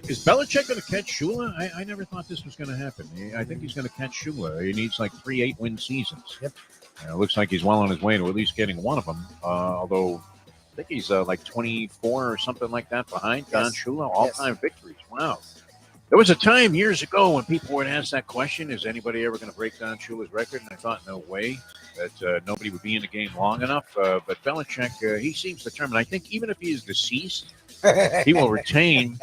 Is Belichick going to catch Shula? I never thought this was going to happen. I think he's going to catch Shula. He needs like 3 8-win seasons. Yep. Looks like he's well on his way to at least getting one of them. Although I think he's like 24 or something like that behind Don Shula. All-time victories. Wow. There was a time years ago when people would ask that question, is anybody ever going to break Don Shula's record? And I thought, no way, that nobody would be in the game long enough. But Belichick, he seems determined. I think even if he is deceased, he will retain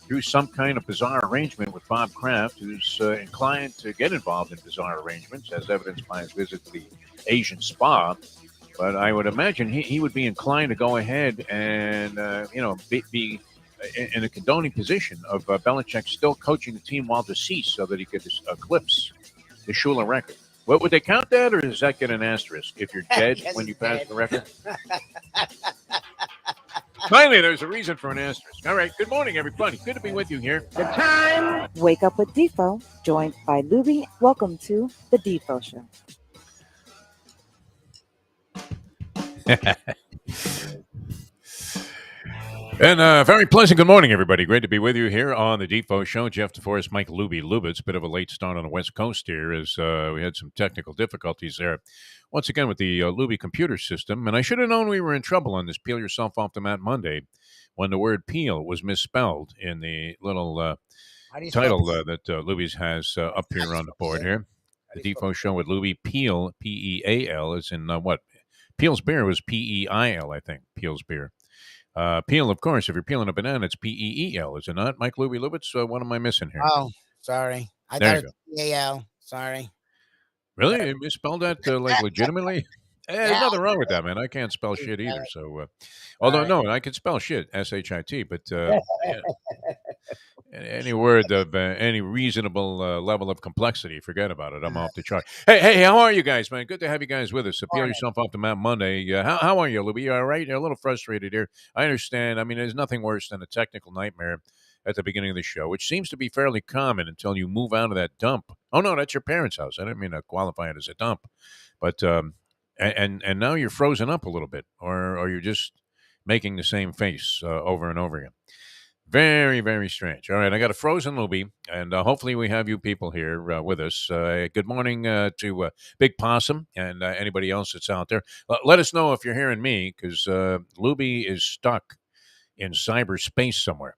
through some kind of bizarre arrangement with Bob Kraft, who's inclined to get involved in bizarre arrangements, as evidenced by his visit to the Asian spa. But I would imagine he would be inclined to go ahead and, be in a condoning position of Belichick still coaching the team while deceased so that he could eclipse the Shula record. What would they count that, or does that get an asterisk if you're dead when you pass the record? Finally, there's a reason for an asterisk. All right. Good morning, everybody. Good to be with you here. The time. Wake up with Defo, joined by Lubie. Welcome to the Defo Show. And very pleasant good morning, everybody. Great to be with you here on the Defo Show. Jeff DeForest, Mike Lubie, Lubitz. Bit of a late start on the West Coast here as we had some technical difficulties there. Once again with the Lubie computer system. And I should have known we were in trouble on this Peel Yourself Off the Mat Monday when the word Peal was misspelled in the little title that Lubie's has up here on the board here. The Defo Show with Lubie. Peal, P-E-A-L, is in what? Peel's Beer was P-E-I-L, I think. Peel's Beer. Peel, of course, if you're peeling a banana, it's P-E-E-L, is it not? Mike Lubie Lubitz, what am I missing here? Oh, sorry. I thought it was P-A-L. Sorry. Really? You misspelled that like legitimately? There's nothing wrong with that, man. I can't spell shit either. So, although, no, I can spell shit, S-H-I-T, but any word of any reasonable level of complexity, forget about it. I'm off the chart. Hey, how are you guys, man? Good to have you guys with us. Peel Yourself Off the Mat Monday. How are you, Lubie? You all right? You're a little frustrated here. I understand. I mean, there's nothing worse than a technical nightmare at the beginning of the show, which seems to be fairly common until you move out of that dump. Oh, no, that's your parents' house. I didn't mean to qualify it as a dump. But, and now you're frozen up a little bit, or you're just making the same face over and over again. Very, very strange. All right, I got a frozen Lubie, and hopefully we have you people here with us. Good morning to Big Possum and anybody else that's out there. Let us know if you're hearing me, because Lubie is stuck in cyberspace somewhere.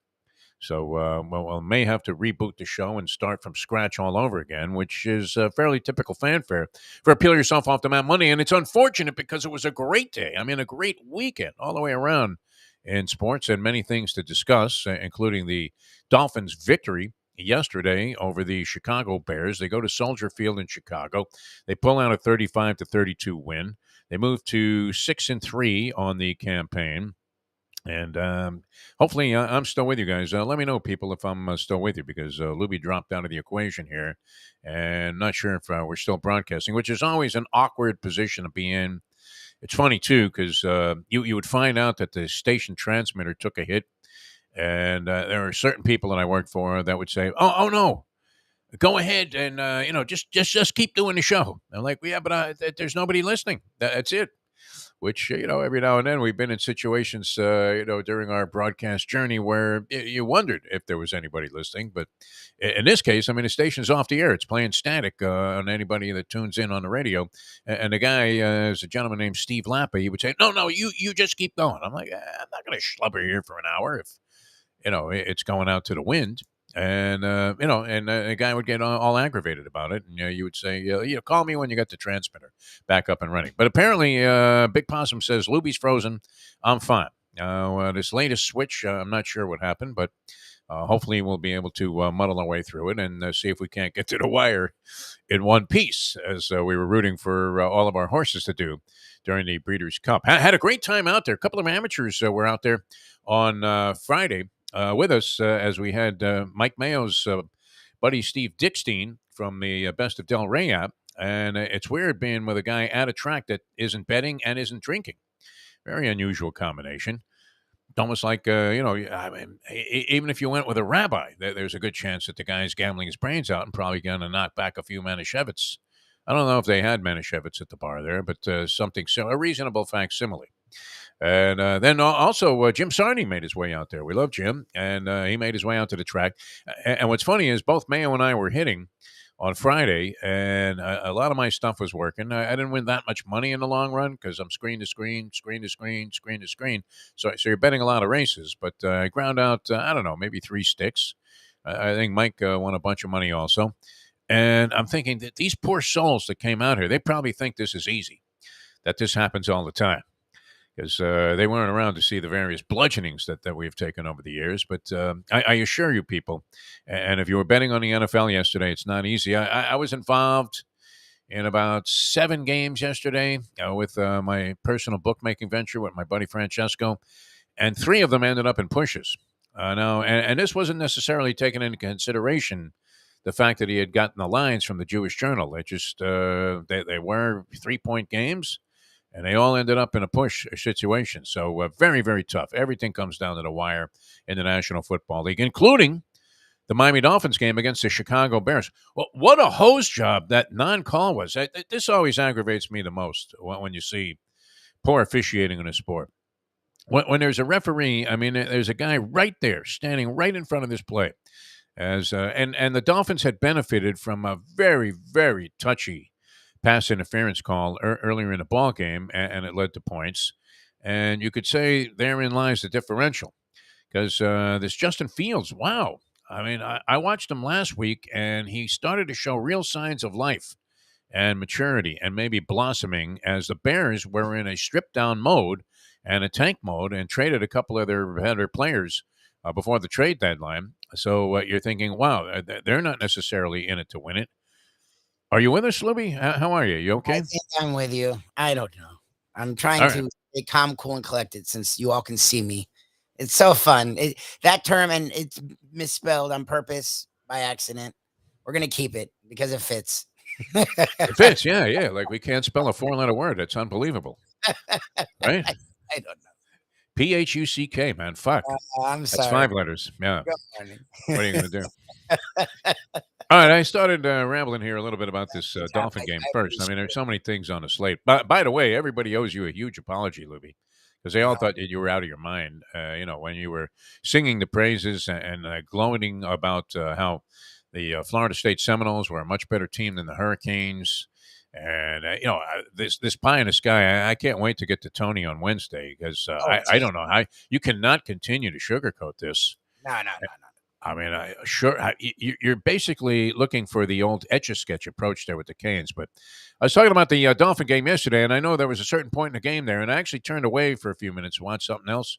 So we may have to reboot the show and start from scratch all over again, which is fairly typical fanfare for Peel Yourself Off the Mat Monday. And it's unfortunate because it was a great day. I mean, a great weekend all the way around in sports, and many things to discuss, including the Dolphins' victory yesterday over the Chicago Bears. They go to Soldier Field in Chicago. They pull out a 35-32 win. They move to 6-3 on the campaign. And hopefully I'm still with you guys. Let me know, people, if I'm still with you, because Lubie dropped out of the equation here. And not sure if we're still broadcasting, which is always an awkward position to be in. It's funny, too, because you would find out that the station transmitter took a hit. And there are certain people that I work for that would say, oh no, go ahead and, just keep doing the show. I'm like, yeah, but there's nobody listening. That's it. Which, every now and then we've been in situations, during our broadcast journey where you wondered if there was anybody listening. But in this case, I mean, the station's off the air. It's playing static on anybody that tunes in on the radio. And the guy is a gentleman named Steve Lappa. He would say, no, you just keep going. I'm like, I'm not going to schlubber here for an hour if, it's going out to the wind. And, the guy would get all aggravated about it. And you would say, call me when you got the transmitter back up and running. But apparently, Big Possum says, Lubie's frozen. I'm fine. This latest switch, I'm not sure what happened, but hopefully we'll be able to muddle our way through it and see if we can't get to the wire in one piece, as we were rooting for all of our horses to do during the Breeders' Cup. Had a great time out there. A couple of amateurs were out there on Friday. With us as we had Mike Mayo's buddy Steve Dickstein from the Best of Del Rey app. And it's weird being with a guy at a track that isn't betting and isn't drinking. Very unusual combination. It's almost like, I mean, even if you went with a rabbi, there's a good chance that the guy's gambling his brains out and probably going to knock back a few Manischewitz. I don't know if they had Manischewitz at the bar there, but something, so a reasonable facsimile. And then also Jim Sarney made his way out there. We love Jim, and he made his way out to the track. And what's funny is both Mayo and I were hitting on Friday, and a lot of my stuff was working. I didn't win that much money in the long run because I'm screen to screen, screen to screen, screen to screen. So you're betting a lot of races. But I ground out, I don't know, maybe 3 sticks. I think Mike won a bunch of money also. And I'm thinking that these poor souls that came out here, they probably think this is easy, that this happens all the time because they weren't around to see the various bludgeonings that we've taken over the years. But I assure you, people, and if you were betting on the NFL yesterday, it's not easy. I was involved in about 7 games yesterday with my personal bookmaking venture with my buddy Francesco, and 3 of them ended up in pushes. Now, and this wasn't necessarily taken into consideration the fact that he had gotten the lines from the Jewish Journal. They just they were 3-point games, and they all ended up in a push situation. So very, very tough. Everything comes down to the wire in the National Football League, including the Miami Dolphins game against the Chicago Bears. Well, what a hose job that non-call was. This always aggravates me the most when you see poor officiating in a sport. When there's a referee, I mean, there's a guy right there standing right in front of this play. And the Dolphins had benefited from a very, very touchy pass interference call earlier in the ball game, and it led to points. And you could say therein lies the differential because this Justin Fields, wow. I mean, I watched him last week, and he started to show real signs of life and maturity and maybe blossoming as the Bears were in a stripped-down mode and a tank mode and traded a couple of their better players before the trade deadline. So you're thinking, wow, they're not necessarily in it to win it. Are you with us, Lubie? How are you? You okay? I think I'm with you. I don't know. I'm trying All right. to stay calm, cool, and collected since you all can see me. It's so fun. That term, and it's misspelled on purpose by accident. We're going to keep it because it fits. It fits, yeah. Like we can't spell a 4-letter word. It's unbelievable, right? I don't know. P-H-U-C-K, man. Fuck. I'm That's sorry. 5 letters. Yeah. Good morning. What are you going to do? All right, I started rambling here a little bit about this Dolphin game first. I mean, there's so many things on the slate. By the way, everybody owes you a huge apology, Lubie, because they all thought that you were out of your mind. When you were singing the praises and gloating about how the Florida State Seminoles were a much better team than the Hurricanes. And this pie in the sky, I can't wait to get to Tony on Wednesday because I don't know how you cannot continue to sugarcoat this. No. I mean, you're basically looking for the old Etch-a-Sketch approach there with the Canes. But I was talking about the Dolphin game yesterday, and I know there was a certain point in the game there, and I actually turned away for a few minutes to watch something else.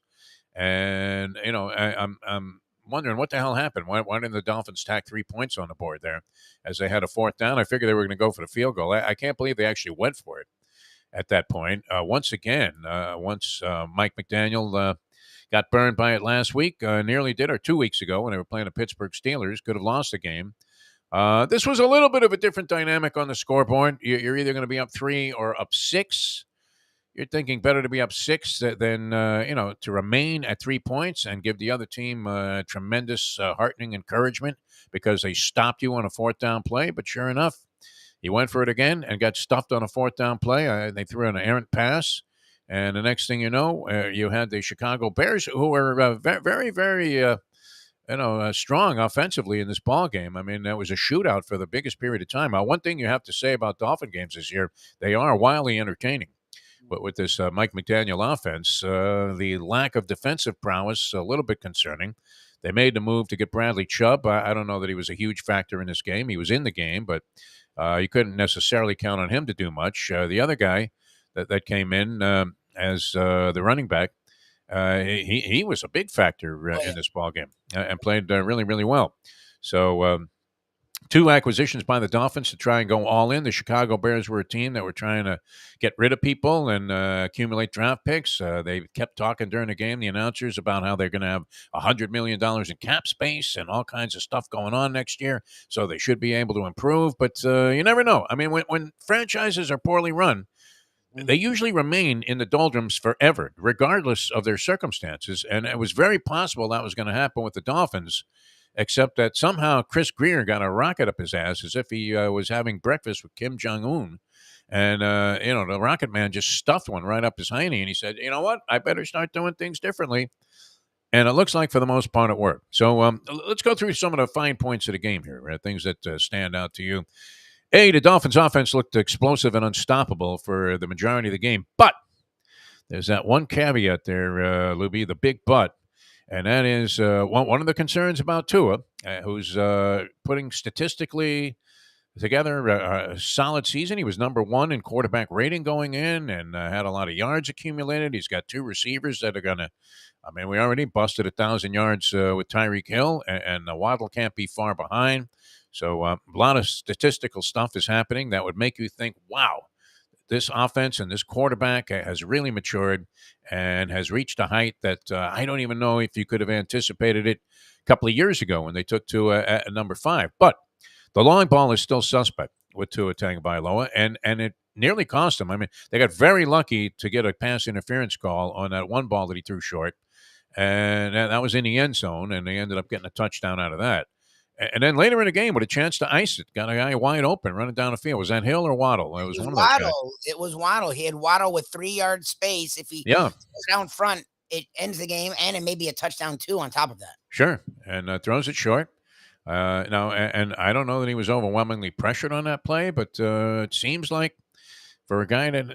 And I'm wondering what the hell happened. Why didn't the Dolphins tack 3 points on the board there as they had a 4th down? I figured they were going to go for the field goal. I can't believe they actually went for it at that point. Once Mike McDaniel got burned by it last week, nearly did, or 2 weeks ago when they were playing the Pittsburgh Steelers, could have lost the game. This was a little bit of a different dynamic on the scoreboard. You're either going to be up 3 or up 6. You're thinking better to be up 6 than to remain at 3 points and give the other team tremendous heartening encouragement because they stopped you on a 4th down play. But sure enough, he went for it again and got stuffed on a 4th down play. They threw an errant pass. And the next thing you know, you had the Chicago Bears, who were very, very, strong offensively in this ball game. I mean, that was a shootout for the biggest period of time. Now, one thing you have to say about Dolphin games this year, they are wildly entertaining. But with this Mike McDaniel offense, the lack of defensive prowess a little bit concerning. They made the move to get Bradley Chubb. I don't know that he was a huge factor in this game. He was in the game, but you couldn't necessarily count on him to do much. The other guy that came in as the running back, he was a big factor in this ball game and played really, really well. So 2 acquisitions by the Dolphins to try and go all in. The Chicago Bears were a team that were trying to get rid of people and accumulate draft picks. They kept talking during the game, the announcers, about how they're going to have $100 million in cap space and all kinds of stuff going on next year. So they should be able to improve. But you never know. I mean, when franchises are poorly run, they usually remain in the doldrums forever, regardless of their circumstances. And it was very possible that was going to happen with the Dolphins, except that somehow Chris Greer got a rocket up his ass as if he was having breakfast with Kim Jong-un And the Rocket Man just stuffed one right up his hiney, and he said, "You know what? I better start doing things differently." And it looks like for the most part it worked. So let's go through some of the fine points of the game here, right? Things that stand out to you. A, the Dolphins' offense looked explosive and unstoppable for the majority of the game, but there's that one caveat there, Lubie, the big but, and that is one of the concerns about Tua, who's putting statistically together a solid season. He was number one in quarterback rating going in and had a lot of yards accumulated. He's got two receivers that are going to, I mean, we already busted 1,000 yards with Tyreek Hill, and Waddle can't be far behind. So a lot of statistical stuff is happening that would make you think, wow, this offense and this quarterback has really matured and has reached a height that I don't even know if you could have anticipated it a couple of years ago when they took to a number 5. But the long ball is still suspect with Tua Tagovailoa, and it nearly cost them. I mean, they got very lucky to get a pass interference call on that one ball that he threw short, and that was in the end zone, and they ended up getting a touchdown out of that. And then later in the game, with a chance to ice it, got a guy wide open running down the field. Was that Hill or Waddle? It was one of those guys. Waddle. It was Waddle. He had Waddle with 3 yard space. If he Yeah, goes down front, it ends the game, and it may be a touchdown too on top of that. sure. And throws it short. Now, and I don't know that he was overwhelmingly pressured on that play, but it seems like for a guy that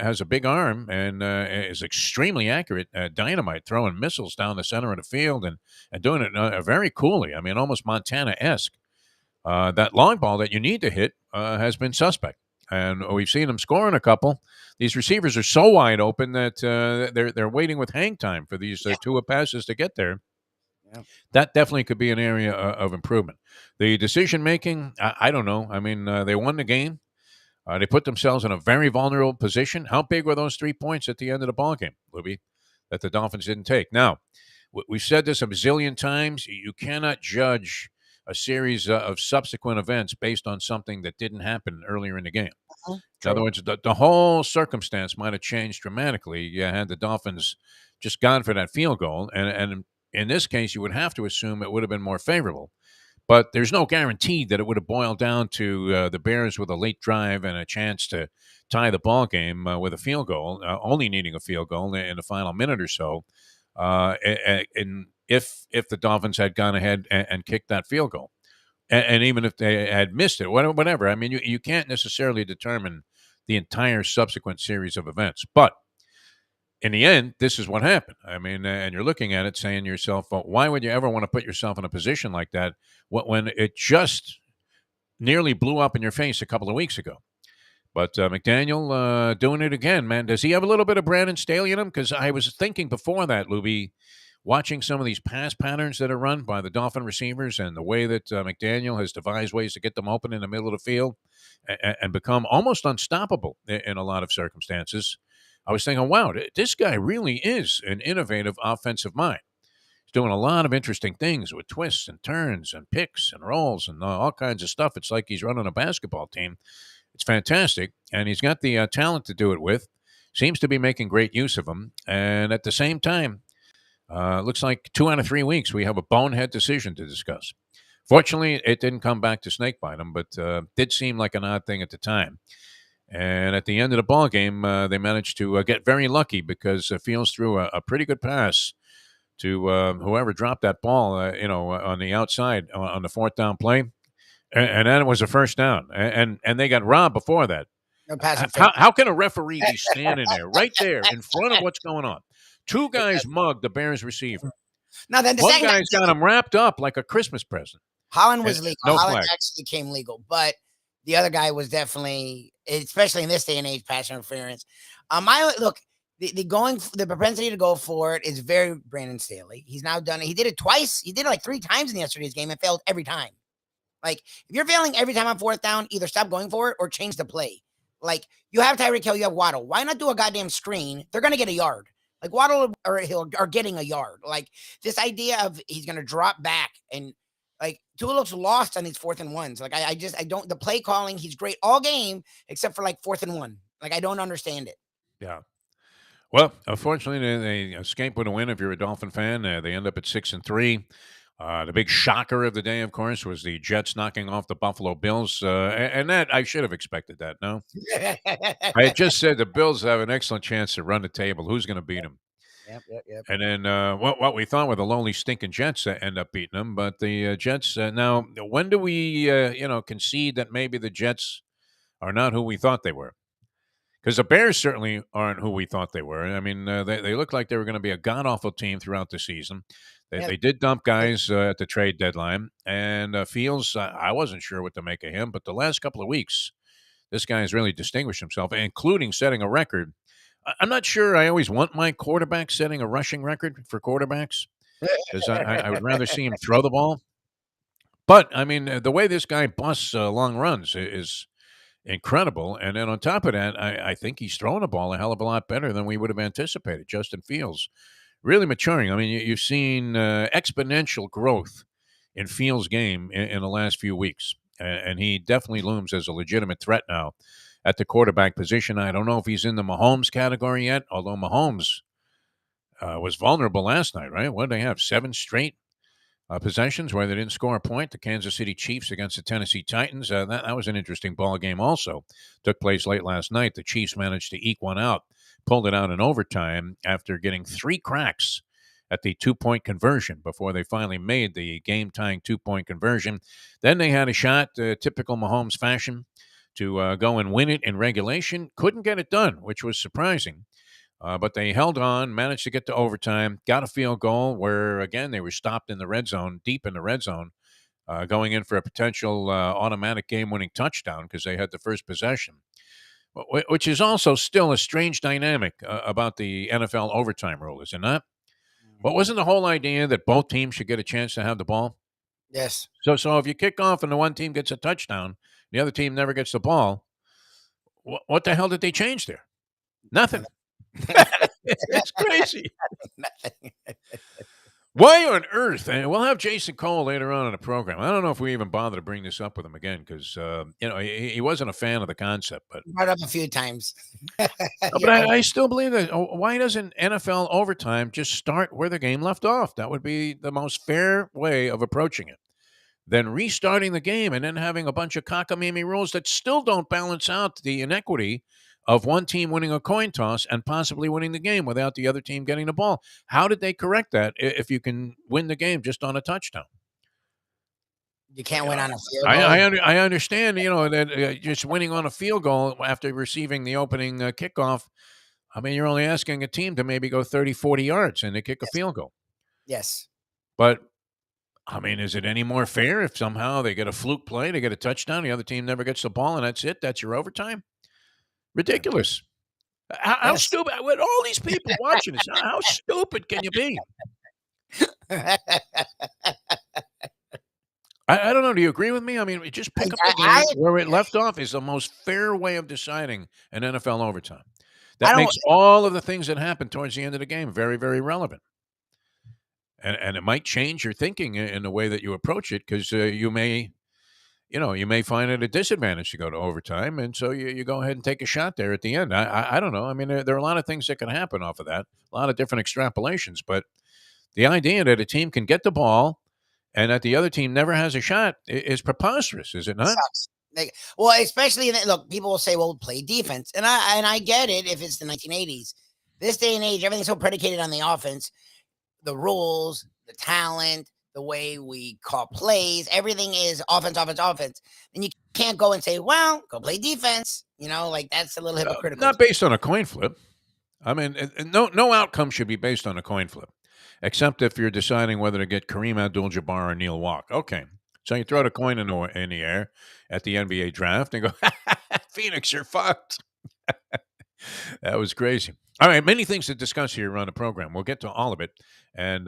has a big arm and is extremely accurate, dynamite, throwing missiles down the center of the field and doing it very coolly. I mean, almost Montana-esque. That long ball that you need to hit has been suspect, and we've seen him scoring a couple. These receivers are so wide open that they're waiting with hang time for these two passes to get there. Yeah. That definitely could be an area of improvement. The decision making, I don't know. I mean, they won the game. They put themselves in a very vulnerable position. How big were those 3 points at the end of the ballgame, Libby, that the Dolphins didn't take? Now, we've said this a bazillion times. You cannot judge a series of subsequent events based on something that didn't happen earlier in the game. In other words, the whole circumstance might have changed dramatically had the Dolphins just gone for that field goal. And in this case, you would have to assume it would have been more favorable. But there's no guarantee that it would have boiled down to the Bears with a late drive and a chance to tie the ball game with a field goal, only needing a field goal in the final minute or so. And if the Dolphins had gone ahead and kicked that field goal, and even if they had missed it, whatever. I mean, you can't necessarily determine the entire subsequent series of events, but in the end, this is what happened. I mean, and you're looking at it saying to yourself, well, why would you ever want to put yourself in a position like that when it just nearly blew up in your face a couple of weeks ago? But McDaniel doing it again, man. Does he have a little bit of Brandon Staley in him? Because I was thinking before that, Lubie, watching some of these pass patterns that are run by the Dolphin receivers and the way that McDaniel has devised ways to get them open in the middle of the field and become almost unstoppable in a lot of circumstances. I was thinking, wow, this guy really is an innovative offensive mind. He's doing a lot of interesting things with twists and turns and picks and rolls and all kinds of stuff. It's like he's running a basketball team. It's fantastic, and he's got the talent to do it with. Seems to be making great use of them, and at the same time, looks like 2 out of 3 weeks we have a bonehead decision to discuss. Fortunately, it didn't come back to snakebite him, but did seem like an odd thing at the time. And at the end of the ball game, they managed to get very lucky because Fields threw a pretty good pass to whoever dropped that ball, on the outside on the fourth down play, and then it was a first down. And they got robbed before that. No passing How can a referee be standing there, right there, in front of what's going on? Two guys mugged the Bears receiver. Now then, the One second guy's got him wrapped up like a Christmas present. Holland was legal. No Holland flag. actually came legal, but the other guy was definitely, especially in this day and age, pass interference. The propensity to go for it is very Brandon Staley. He's now done it. He did it twice. He did it like 3 times in yesterday's game and failed every time. Like, if you're failing every time on fourth down, either stop going for it or change the play. Like, you have Tyreek Hill, you have Waddle. Why not do a goddamn screen? They're going to get a yard. Like, Waddle or Hill are getting a yard. Like, this idea of he's going to drop back and, like, Tua looks lost on these 4th and 1s. Like, I don't, the play calling, he's great all game except for, like, 4th and 1. Like, I don't understand it. Yeah. Well, unfortunately, they escape with a win. If you're a Dolphin fan, they end up at 6-3. The big shocker of the day, of course, was the Jets knocking off the Buffalo Bills, and that I should have expected that. No, I had just said the Bills have an excellent chance to run the table. Who's going to beat them? Yep. And then what we thought were the lonely stinking Jets end up beating them, but the Jets. Now, when do we concede that maybe the Jets are not who we thought they were? Because the Bears certainly aren't who we thought they were. I mean, they looked like they were going to be a god awful team throughout the season. They, Yeah. they did dump guys at the trade deadline, and Fields. I wasn't sure what to make of him, but the last couple of weeks, this guy has really distinguished himself, including setting a record. I'm not sure I always want my quarterback setting a rushing record for quarterbacks because I would rather see him throw the ball. But I mean, the way this guy busts long runs is incredible. And then on top of that, I think he's throwing the ball a hell of a lot better than we would have anticipated. Justin Fields really maturing. I mean, you've seen exponential growth in Fields' game in the last few weeks, and he definitely looms as a legitimate threat now at the quarterback position. I don't know if he's in the Mahomes category yet, although Mahomes was vulnerable last night, right? What did they have? 7 straight possessions where they didn't score a point. The Kansas City Chiefs against the Tennessee Titans. That was an interesting ball game also. Took place late last night. The Chiefs managed to eke one out, pulled it out in overtime after getting 3 cracks at the 2-point conversion before they finally made the game-tying 2-point conversion. Then they had a shot, typical Mahomes fashion, to go and win it in regulation. Couldn't get it done, which was surprising. But they held on, managed to get to overtime, got a field goal where, again, they were stopped in the red zone, deep in the red zone, going in for a potential automatic game-winning touchdown because they had the first possession, which is also still a strange dynamic about the NFL overtime rule, is it not? But wasn't the whole idea that both teams should get a chance to have the ball? Yes. So if you kick off and the one team gets a touchdown, the other team never gets the ball, what the hell did they change there? Nothing. It's crazy. Why on earth? And we'll have Jason Cole later on in the program. I don't know if we even bother to bring this up with him again because he wasn't a fan of the concept. But Brought up a few times. but I still believe that. Why doesn't NFL overtime just start where the game left off? That would be the most fair way of approaching it. Then restarting the game and then having a bunch of cockamamie rules that still don't balance out the inequity of one team winning a coin toss and possibly winning the game without the other team getting the ball. How did they correct that if you can win the game just on a touchdown? You can't win on a field goal. I understand, that just winning on a field goal after receiving the opening kickoff. I mean, you're only asking a team to maybe go 30, 40 yards and they kick a field goal. Yes. But I mean, is it any more fair if somehow they get a fluke play, they get a touchdown, the other team never gets the ball, and that's it? That's your overtime? Ridiculous. How Yes. stupid. With all these people watching this, how stupid can you be? I don't know. Do you agree with me? I mean, just pick up the game where it left off is the most fair way of deciding an NFL overtime. That makes all of the things that happen towards the end of the game very, very relevant. And it might change your thinking in the way that you approach it because you may find it a disadvantage to go to overtime, and so you go ahead and take a shot there at the end. I don't know. I mean, there are a lot of things that can happen off of that, a lot of different extrapolations. But the idea that a team can get the ball and that the other team never has a shot is preposterous, is it not? Well, especially look, people will say, "Well, play defense," and I get it if it's the 1980s. This day and age, everything's so predicated on the offense. The rules, the talent, the way we call plays, everything is offense. And you can't go and say, well, go play defense. Like that's a little hypocritical. Not based on a coin flip. I mean, no outcome should be based on a coin flip, except if you're deciding whether to get Kareem Abdul-Jabbar or Neil Walk. Okay. So you throw the coin in the air at the NBA draft and go, Phoenix, you're fucked. That was crazy. All right, many things to discuss here on the program. We'll get to all of it. And,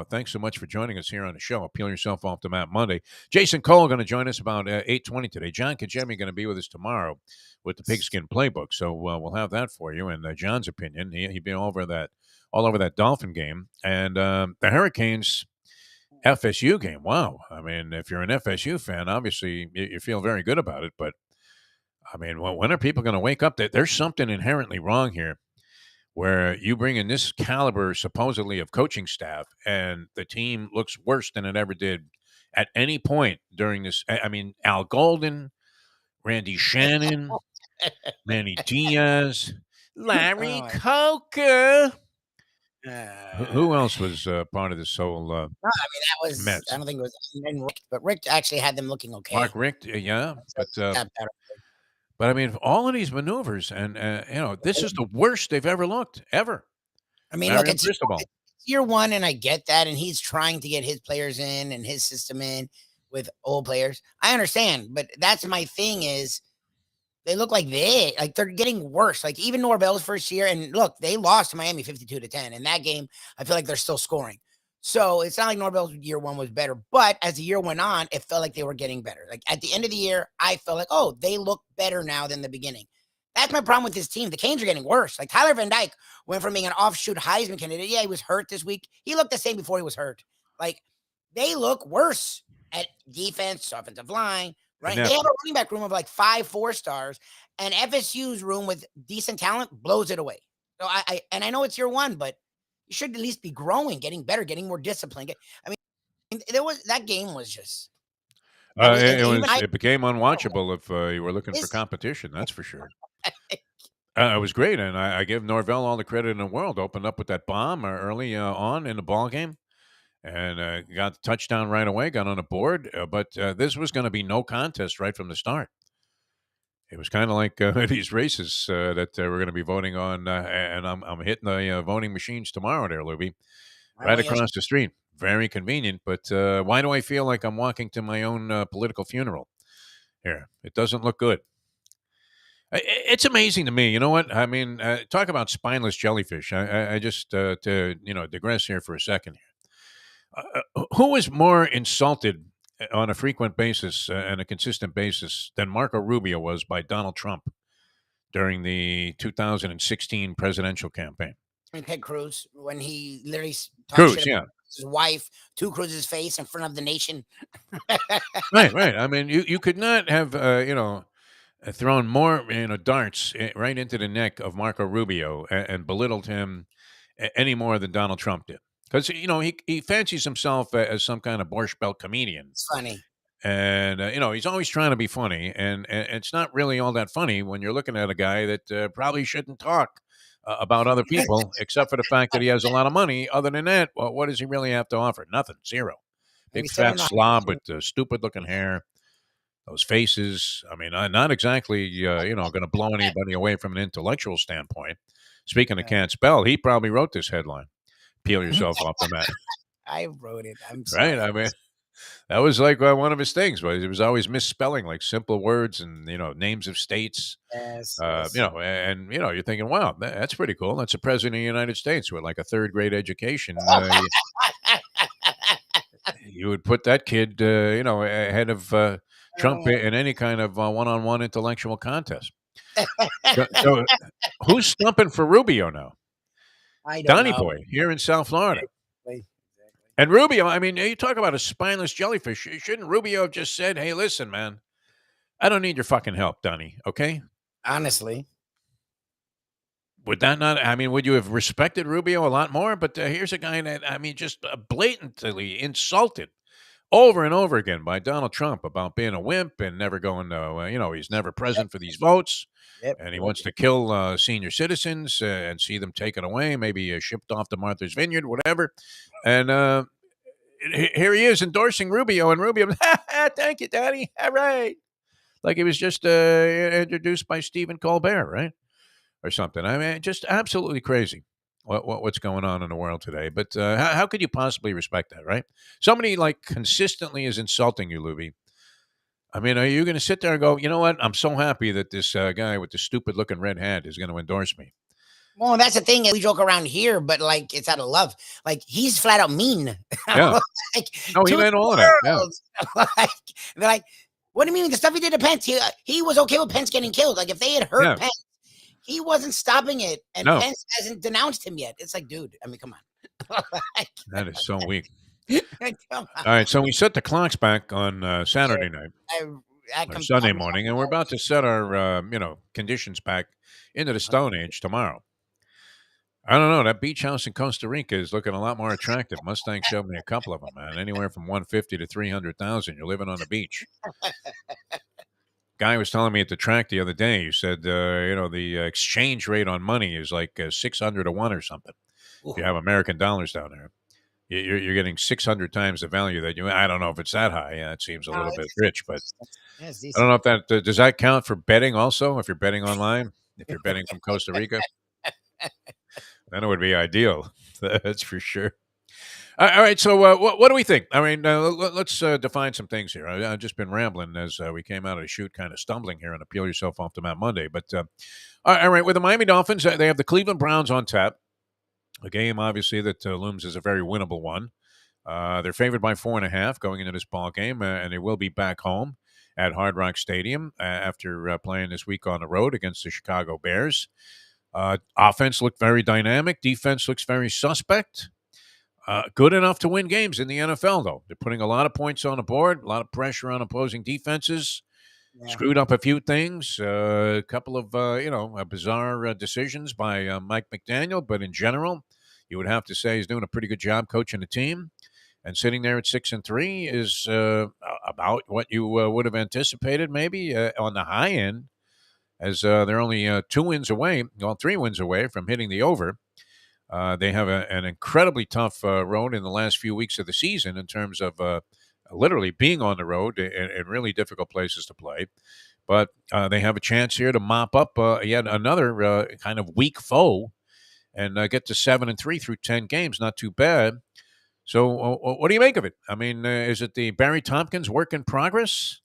thanks so much for joining us here on the show. Peel yourself off the map Monday. Jason Cole going to join us about 8:20 today. John Kajemi going to be with us tomorrow with the Pigskin Playbook. So we'll have that for you. And John's opinion, he'd be all over that Dolphin game. And the Hurricanes FSU game. Wow. I mean, if you're an FSU fan, obviously you feel very good about it. But, I mean, when are people going to wake up? There's something inherently wrong here where you bring in this caliber, supposedly, of coaching staff, and the team looks worse than it ever did at any point during this. I mean, Al Golden, Randy Shannon, Manny Diaz, Larry Oh, Coker. Who uh, else was part of this whole no, I mean that was. I Mets? don't think it was and Rick, but Rick actually had them looking Mark okay. Richt, yeah, So that better. but I mean, all of these maneuvers, and this is the worst they've ever looked ever. I mean, look, Mario it's Cristobal. year one, and I get that, and he's trying to get his players in and his system in with old players. I understand, but that's my thing is they look like they're getting worse. Like even Norvell's first year, and look, they lost to Miami 52-10. In that game, I feel like they're still scoring. So it's not like Norvell's year one was better, but as the year went on, it felt like they were getting better. Like at the end of the year, I felt like, oh, they look better now than the beginning. That's my problem with this team. The Canes are getting worse. Like Tyler Van Dyke went from being an offshoot Heisman candidate. Yeah, he was hurt this week. He looked the same before he was hurt. Like they look worse at defense, offensive line, right? They have a running back room of like 5 4-stars, and FSU's room with decent talent blows it away. So I know it's year one, but you should at least be growing, getting better, getting more disciplined. I mean, that game was just. It became unwatchable if you were looking for competition. That's for sure. It was great, and I give Norvell all the credit in the world. Opened up with that bomb early on in the ball game, and got the touchdown right away. Got on the board, but this was going to be no contest right from the start. It was kind of like these races that we're going to be voting on, and I'm hitting the voting machines tomorrow there, Lubie, right across the street. Very convenient, but why do I feel like I'm walking to my own political funeral here? It doesn't look good. It's amazing to me. You know what? I mean, talk about spineless jellyfish. I just, to digress here for a second here. Who is more insulted on a frequent basis and a consistent basis than Marco Rubio was by Donald Trump during the 2016 presidential campaign? I mean, Ted Cruz, when he literally talked shit about his wife to Cruz's face in front of the nation. Right. I mean, you could not have, thrown more darts right into the neck of Marco Rubio and belittled him any more than Donald Trump did. Because he fancies himself as some kind of Borscht Belt comedian. It's funny. And he's always trying to be funny, and it's not really all that funny when you're looking at a guy that probably shouldn't talk about other people, except for the fact that he has a lot of money. Other than that, well, what does he really have to offer? Nothing. Zero. Big fat slob with stupid looking hair. Those faces. I mean, not exactly, going to blow anybody away from an intellectual standpoint. Speaking of can't spell, he probably wrote this headline. Peel yourself off the mat. I wrote it. I'm sorry. Right? I mean, that was like one of his things. Was it was always misspelling like simple words and names of states. Yes. And you're thinking, wow, that's pretty cool. That's a president of the United States with like a third grade education. You would put that kid, ahead of Trump in any kind of one-on-one intellectual contest. So who's stumping for Rubio now? I don't Donnie know. Boy here in South Florida. Exactly. And Rubio, I mean, you talk about a spineless jellyfish. Shouldn't Rubio have just said, hey, listen, man, I don't need your fucking help, Donnie, okay? Honestly. Would that not, I mean, would you have respected Rubio a lot more? But here's a guy that, I mean, just blatantly insulted over and over again by Donald Trump about being a wimp and never going to, he's never present for these votes. Yep. And he wants to kill senior citizens and see them taken away, maybe shipped off to Martha's Vineyard, whatever. And here he is endorsing Rubio, and Rubio, thank you, Daddy. All right. Like he was just introduced by Stephen Colbert, right? Or something. I mean, just absolutely crazy what's going on in the world today. But how could you possibly respect that, right? Somebody like consistently is insulting you, Lubie. I mean, are you going to sit there and go, you know what? I'm so happy that this guy with the stupid looking red hat is going to endorse me. Well, that's the thing. We joke around here, but like it's out of love. Like he's flat out mean. Yeah. Like, he meant all of that. Yeah. Like, they're like, what do you mean? The stuff he did to Pence, he was okay with Pence getting killed. Like if they had hurt Pence, he wasn't stopping it, and Pence hasn't denounced him yet. It's like, dude, I mean, come on. That is so weak. All right, so we set the clocks back on Saturday night, or Sunday morning, and we're about to set our conditions back into the Stone Age tomorrow. I don't know. That beach house in Costa Rica is looking a lot more attractive. Mustang showed me a couple of them, man. Anywhere from 150 to 300,000. You're living on the beach. Guy was telling me at the track the other day. He said, the exchange rate on money is like 600 to one or something. If you have American dollars down there, you're getting 600 times the value that you. I don't know if it's that high. Yeah, it seems a No, little bit rich, but it's I don't decent. know if that does that count for betting also. If you're betting online, if you're betting from Costa Rica, then it would be ideal. That's for sure. All right, so what do we think? I mean, let's define some things here. I've just been rambling as we came out of the shoot, kind of stumbling here on a Peel Yourself Off the Mat Monday. But all right, with the Miami Dolphins, they have the Cleveland Browns on tap. A game, obviously, that looms as a very winnable one. They're favored by 4.5 going into this ball game, and they will be back home at Hard Rock Stadium after playing this week on the road against the Chicago Bears. Offense looked very dynamic. Defense looks very suspect. Good enough to win games in the NFL, though. They're putting a lot of points on the board, a lot of pressure on opposing defenses. Yeah. Screwed up a few things, a couple of bizarre decisions by Mike McDaniel, but in general, you would have to say he's doing a pretty good job coaching the team. And sitting there at 6-3 is about what you would have anticipated, maybe on the high end, as they're only 3 wins away from hitting the over. They have an incredibly tough road in the last few weeks of the season in terms of literally being on the road in really difficult places to play. But they have a chance here to mop up yet another kind of weak foe and get to 7-3 through 10 games. Not too bad. So what do you make of it? I mean, is it the Barry Tompkins work in progress?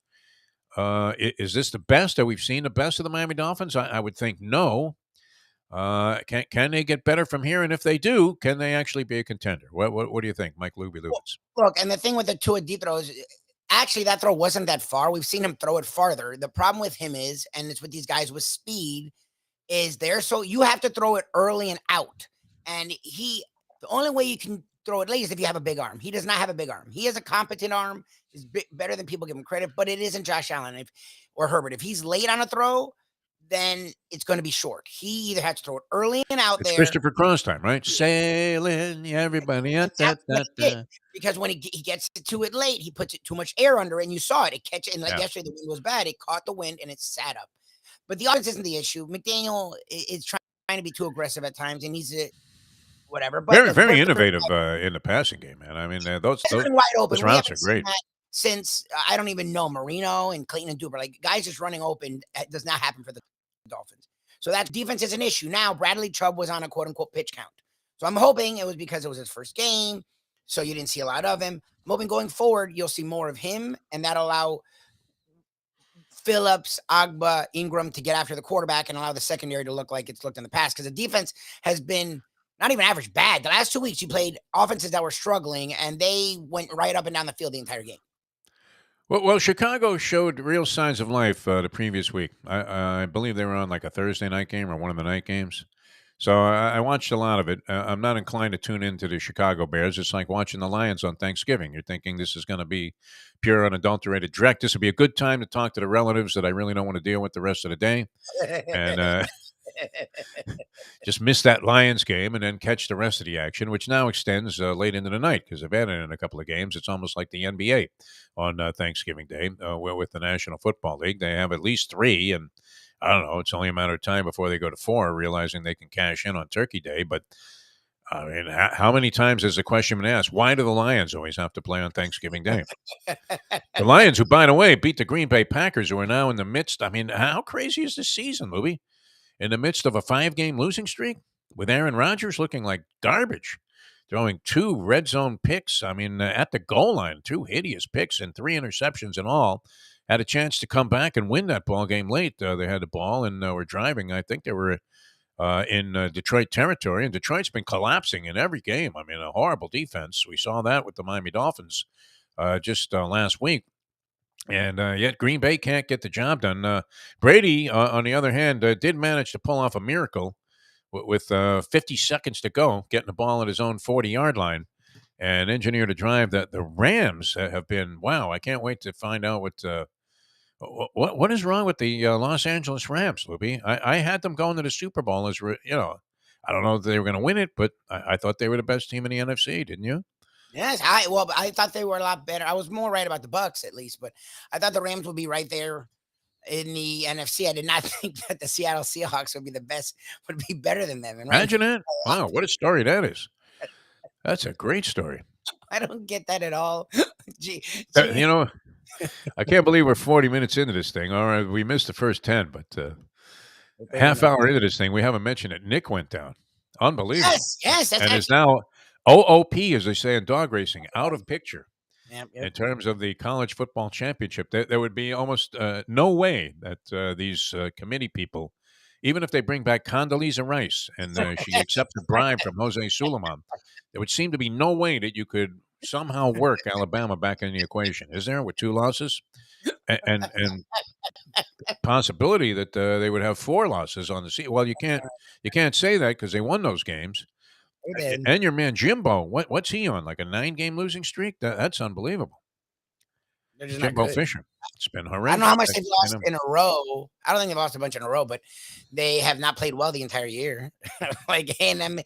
Is this the best? Have we seen the best of the Miami Dolphins? I would think no. Can they get better from here? And if they do, can they actually be a contender? What do you think, Mike Lubie Lubitz? Look, and the thing with the Tua deep throws, actually, that throw wasn't that far. We've seen him throw it farther. The problem with him is, and it's with these guys with speed, is there. So you have to throw it early and out. And the only way you can throw it late is if you have a big arm. He does not have a big arm. He has a competent arm. Is better than people give him credit, but it isn't Josh Allen or Herbert. If he's late on a throw, then it's going to be short. He either has to throw it early and out It's there. Christopher Cross time, right? Sailing, everybody. Because when he gets to it late, he puts it too much air under it, and you saw it. It catch it, and like yesterday, the wind was bad. It caught the wind, and it sat up. But the offense isn't the issue. McDaniel is trying to be too aggressive at times, and he's whatever. But very innovative in the passing game, man. I mean, those been wide open. those We routes haven't are seen great. that since I don't even know Marino and Clayton and Duper. Like guys just running open does not happen for the Dolphins. So that defense is an issue. Now Bradley Chubb was on a quote unquote pitch count. So I'm hoping it was because it was his first game. So you didn't see a lot of him. I'm hoping going forward, you'll see more of him, and that'll allow Phillips, Agba, Ingram to get after the quarterback and allow the secondary to look like it's looked in the past. Because the defense has been not even average bad. The last 2 weeks, you played offenses that were struggling, and they went right up and down the field the entire game. Well, Chicago showed real signs of life the previous week. I believe they were on like a Thursday night game or one of the night games. So I watched a lot of it. I'm not inclined to tune into the Chicago Bears. It's like watching the Lions on Thanksgiving. You're thinking this is going to be pure, unadulterated dreck. This would be a good time to talk to the relatives that I really don't want to deal with the rest of the day. And just miss that Lions game and then catch the rest of the action, which now extends late into the night because they've added in a couple of games. It's almost like the NBA on Thanksgiving Day with the National Football League. They have at least 3, and I don't know, it's only a matter of time before they go to 4, realizing they can cash in on Turkey Day. But I mean, how many times has the question been asked, why do the Lions always have to play on Thanksgiving Day? The Lions, who, by the way, beat the Green Bay Packers, who are now in the midst. I mean, how crazy is this season, Louie? In the midst of a 5-game losing streak with Aaron Rodgers looking like garbage, throwing 2 red zone picks. I mean, at the goal line, 2 hideous picks and 3 interceptions in all. Had a chance to come back and win that ball game late. They had the ball and were driving. I think they were in Detroit territory, and Detroit's been collapsing in every game. I mean, a horrible defense. We saw that with the Miami Dolphins just last week. And yet Green Bay can't get the job done. Brady, on the other hand, did manage to pull off a miracle with 50 seconds to go, getting the ball at his own 40-yard line and engineered a drive that the Rams have been, wow, I can't wait to find out what is wrong with the Los Angeles Rams, Lubie. I had them going to the Super Bowl as, I don't know if they were going to win it, but I thought they were the best team in the NFC, didn't you? Yes, I thought they were a lot better. I was more right about the Bucks at least, but I thought the Rams would be right there in the NFC. I did not think that the Seattle Seahawks would be better than them. And right Imagine that. Wow, what a story that is. That's a great story. I don't get that at all. Gee, You know, I can't believe we're 40 minutes into this thing. All right, we missed the first 10, but half hour into this thing, we haven't mentioned it. Nick went down. Unbelievable. Yes, that's And is actually. now OOP, as they say in dog racing, out of picture. Yep. In terms of the college football championship, there would be almost no way that these committee people, even if they bring back Condoleezza Rice and she accepts a bribe from Jose Suleiman, there would seem to be no way that you could somehow work Alabama back in the equation. Is there with 2 losses and possibility that they would have 4 losses on the season? Well, you can't say that because they won those games. They did. And your man Jimbo, what's he on? Like a 9-game losing streak? That's unbelievable. They're just not Jimbo good. Fisher. It's been I horrendous. don't know how much they've lost in a row. I don't think they've lost a bunch in a row, but they have not played well the entire year. Like A&M,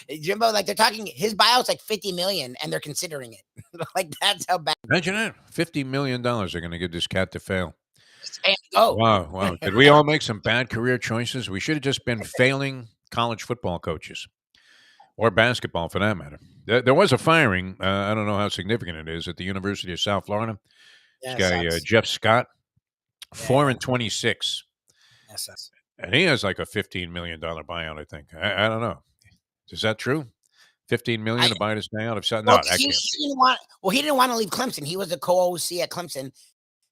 Jimbo, like they're talking, his buyout's like $50 million, and they're considering it. Like that's how bad. Imagine that. $50 million they're going to give this cat to fail. And go. Wow. Did we all make some bad career choices? We should have just been failing college football coaches or basketball for that matter. There was a firing. I don't know how significant it is at the University of South Florida. Yeah, This guy, sucks. Jeff Scott, Yeah. 4-26. That sucks. And he has like a $15 million buyout, I think. I don't know. Is that true? $15 million to buy this guy out of something? No, that can't be. He didn't want to leave Clemson. He was a co-OC at Clemson,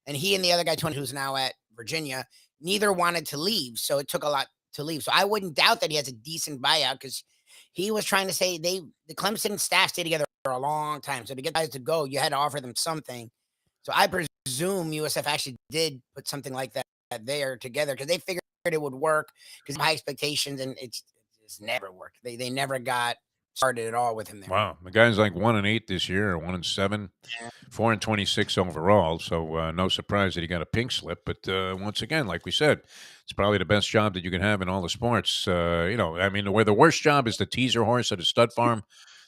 and he and the other guy, Tony, who's now at Virginia, neither wanted to leave. So it took a lot to leave. So I wouldn't doubt that he has a decent buyout because he was trying to say the Clemson staff stayed together for a long time. So to get guys to go, you had to offer them something. So I presume USF actually did put something like that there together because they figured it would work because high expectations, and it's never worked. They never got started at all with him there. Wow, the guy's like 1-8 this year, or 1-7, 4-26 overall. So no surprise that he got a pink slip. But once again, like we said, it's probably the best job that you can have in all the sports. I mean, where the worst job is the teaser horse at a stud farm,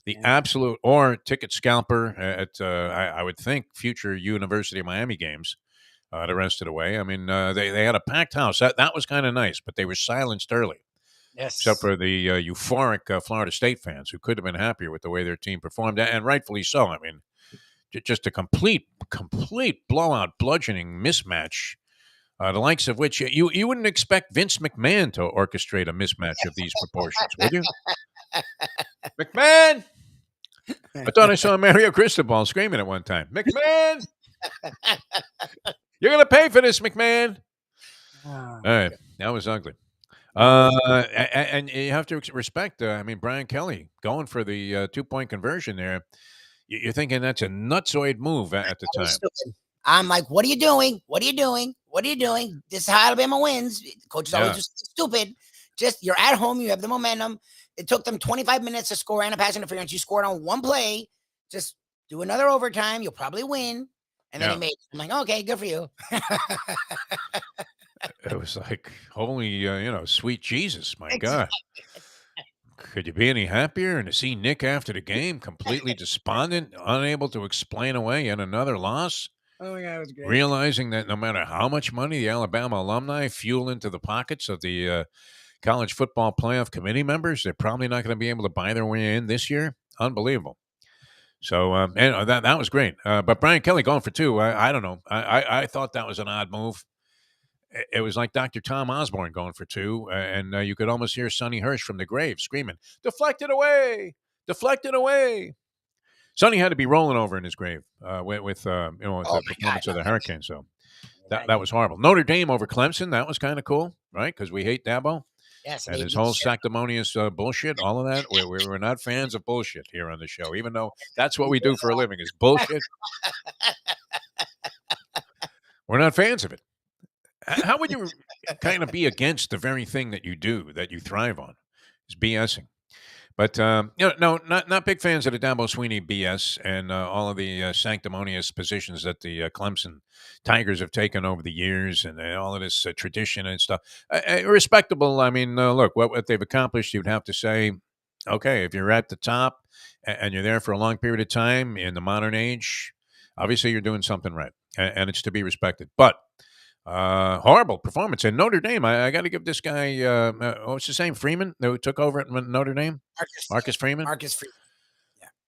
the absolute or ticket scalper at I would think future University of Miami games. The rest of the way, I mean, they had a packed house. That was kind of nice, but they were silenced early. Yes. Except for the euphoric Florida State fans who could have been happier with the way their team performed, and rightfully so. I mean, just a complete blowout, bludgeoning mismatch, the likes of which you wouldn't expect Vince McMahon to orchestrate a mismatch of these proportions, would you? McMahon! I thought I saw Mario Cristobal screaming at one time, McMahon! You're going to pay for this, McMahon! All right, that was ugly. And you have to respect, I mean, Brian Kelly going for the 2-point conversion there. You're thinking that's a nutsoid move at the time. Stupid. I'm like, what are you doing? What are you doing? What are you doing? This is how Alabama wins. Coach is always just stupid. Just you're at home. You have the momentum. It took them 25 minutes to score and a pass interference. You scored on one play. Just do another overtime. You'll probably win. And then he made. I'm like, okay, good for you. It was like, holy, sweet Jesus, my God. Could you be any happier? And to see Nick after the game, completely despondent, unable to explain away yet another loss. Oh, my God, it was great. Realizing that no matter how much money the Alabama alumni fuel into the pockets of the college football playoff committee members, they're probably not going to be able to buy their way in this year. Unbelievable. So, and that was great. But Brian Kelly going for 2, I don't know. I thought that was an odd move. It was like Dr. Tom Osborne going for 2, and you could almost hear Sonny Hirsch from the grave screaming, "Deflect it away! Deflect it away!" Sonny had to be rolling over in his grave with the performance of the Hurricanes. So that was horrible. Notre Dame over Clemson, that was kind of cool, right? Because we hate Dabo. Yes, and his whole sanctimonious bullshit, all of that. We're not fans of bullshit here on the show, even though that's what we do for a living is bullshit. We're not fans of it. How would you kind of be against the very thing that you do, that you thrive on, is BSing? But no, not big fans of the Dabo Sweeney BS and all of the sanctimonious positions that the Clemson Tigers have taken over the years, and all of this tradition and stuff. Respectable. I mean, look, what they've accomplished, you'd have to say, okay, if you're at the top and you're there for a long period of time in the modern age, obviously you're doing something right, and it's to be respected. But horrible performance. And Notre Dame, I got to give this guy, what's his name? Freeman, who took over at Notre Dame? Marcus Freeman? Marcus Freeman.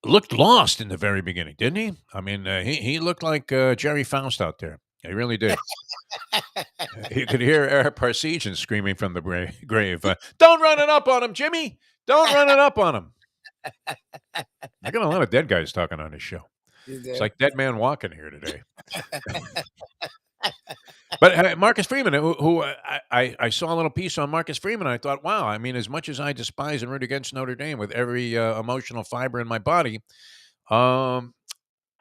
Looked lost in the very beginning, didn't he? I mean, he looked like Jerry Faust out there. He really did. You could hear Eric Parsegian screaming from the grave. Don't run it up on him, Jimmy. Don't run it up on him. I got a lot of dead guys talking on this show. It's like Dead Man Walking here today. But Marcus Freeman, who I saw a little piece on Marcus Freeman, I thought, wow, I mean, as much as I despise and root against Notre Dame with every emotional fiber in my body, I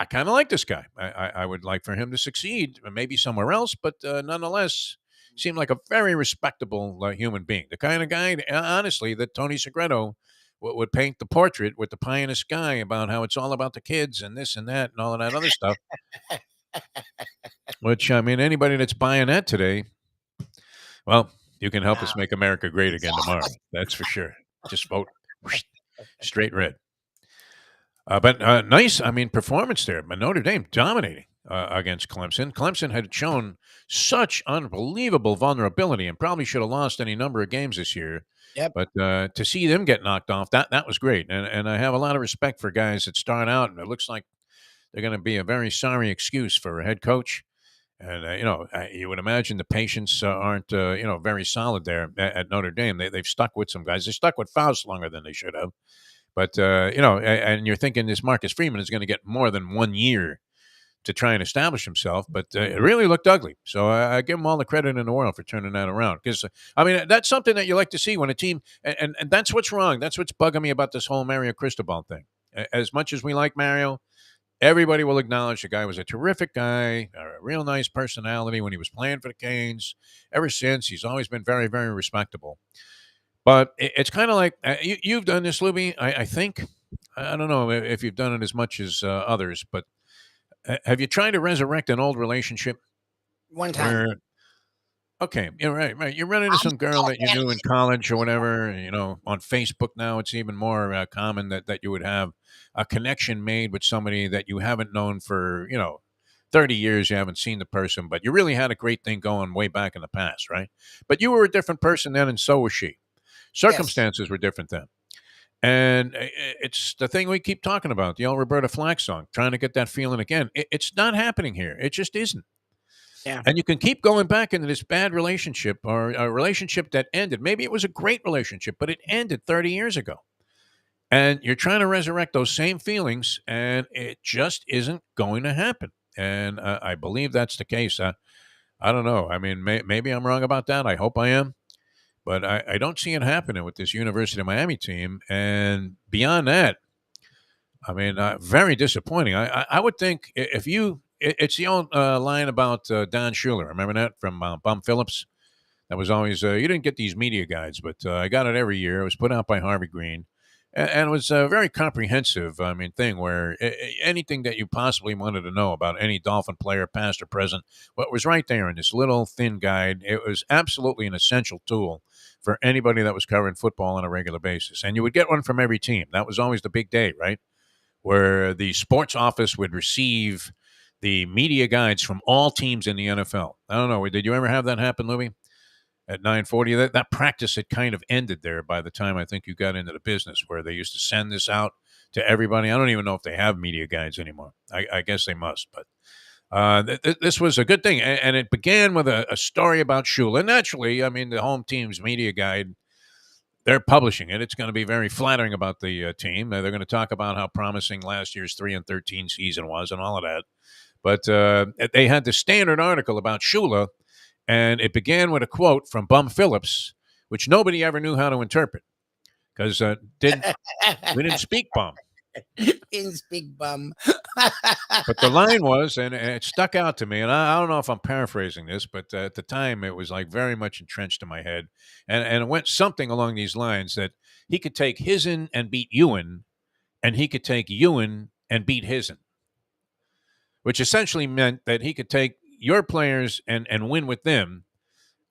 kind of like this guy. I would like for him to succeed, maybe somewhere else, but nonetheless, seemed like a very respectable human being. The kind of guy, honestly, that Tony Segreto would paint the portrait with the pie in the sky about how it's all about the kids and this and that and all of that other stuff. Which, I mean, anybody that's buying that today, well, you can help us make America great again tomorrow. That's for sure. Just vote straight red. But nice, I mean, performance there. But Notre Dame dominating against Clemson. Clemson had shown such unbelievable vulnerability and probably should have lost any number of games this year. Yep. But to see them get knocked off, that was great. And I have a lot of respect for guys that start out, and it looks like they're going to be a very sorry excuse for a head coach. And, you would imagine the patients aren't, very solid there at Notre Dame. They've stuck with some guys. They stuck with Faust longer than they should have. But, and you're thinking this Marcus Freeman is going to get more than 1 year to try and establish himself. But it really looked ugly. So I give him all the credit in the world for turning that around. Because, I mean, that's something that you like to see when a team – and that's what's wrong. That's what's bugging me about this whole Mario Cristobal thing. As much as we like Mario – everybody will acknowledge the guy was a terrific guy, a real nice personality when he was playing for the Canes. Ever since, he's always been very, very respectable. But it's kind of like you've done this, Lubie, I think. I don't know if you've done it as much as others, but have you tried to resurrect an old relationship? One time. Okay, yeah, right. You run into some girl that you knew in college or whatever. On Facebook now, it's even more common that you would have a connection made with somebody that you haven't known for 30 years. You haven't seen the person, but you really had a great thing going way back in the past, right? But you were a different person then, and so was she. Circumstances were different then. And it's the thing we keep talking about, the old Roberta Flack song, trying to get that feeling again. It's not happening here. It just isn't. Yeah. And you can keep going back into this bad relationship or a relationship that ended. Maybe it was a great relationship, but it ended 30 years ago. And you're trying to resurrect those same feelings, and it just isn't going to happen. And I believe that's the case. I don't know. I mean, maybe I'm wrong about that. I hope I am. But I don't see it happening with this University of Miami team. And beyond that, I mean, very disappointing. I would think if you – it's the old line about Don Shula. Remember that from Bum Phillips? That was always you didn't get these media guides, but I got it every year. It was put out by Harvey Green. And it was a very comprehensive, thing where anything that you possibly wanted to know about any Dolphin player, past or present, what was right there in this little thin guide. It was absolutely an essential tool for anybody that was covering football on a regular basis. And you would get one from every team. That was always the big day, right? Where the sports office would receive the media guides from all teams in the NFL. I don't know. Did you ever have that happen, Louie? At 9:40, that practice had kind of ended there by the time I think you got into the business, where they used to send this out to everybody. I don't even know if they have media guides anymore. I guess they must, but this was a good thing. And it began with a story about Shula. Naturally, I mean, the home team's media guide, they're publishing it. It's going to be very flattering about the team. They're going to talk about how promising last year's 3-13 season was and all of that. But they had the standard article about Shula, and it began with a quote from Bum Phillips, which nobody ever knew how to interpret because we didn't speak Bum. Didn't speak Bum. But the line was, and it stuck out to me, and I don't know if I'm paraphrasing this, but at the time it was like very much entrenched in my head, and it went something along these lines that he could take Hizen and beat Ewan, and he could take Ewan and beat Hizen, which essentially meant that he could take your players and win with them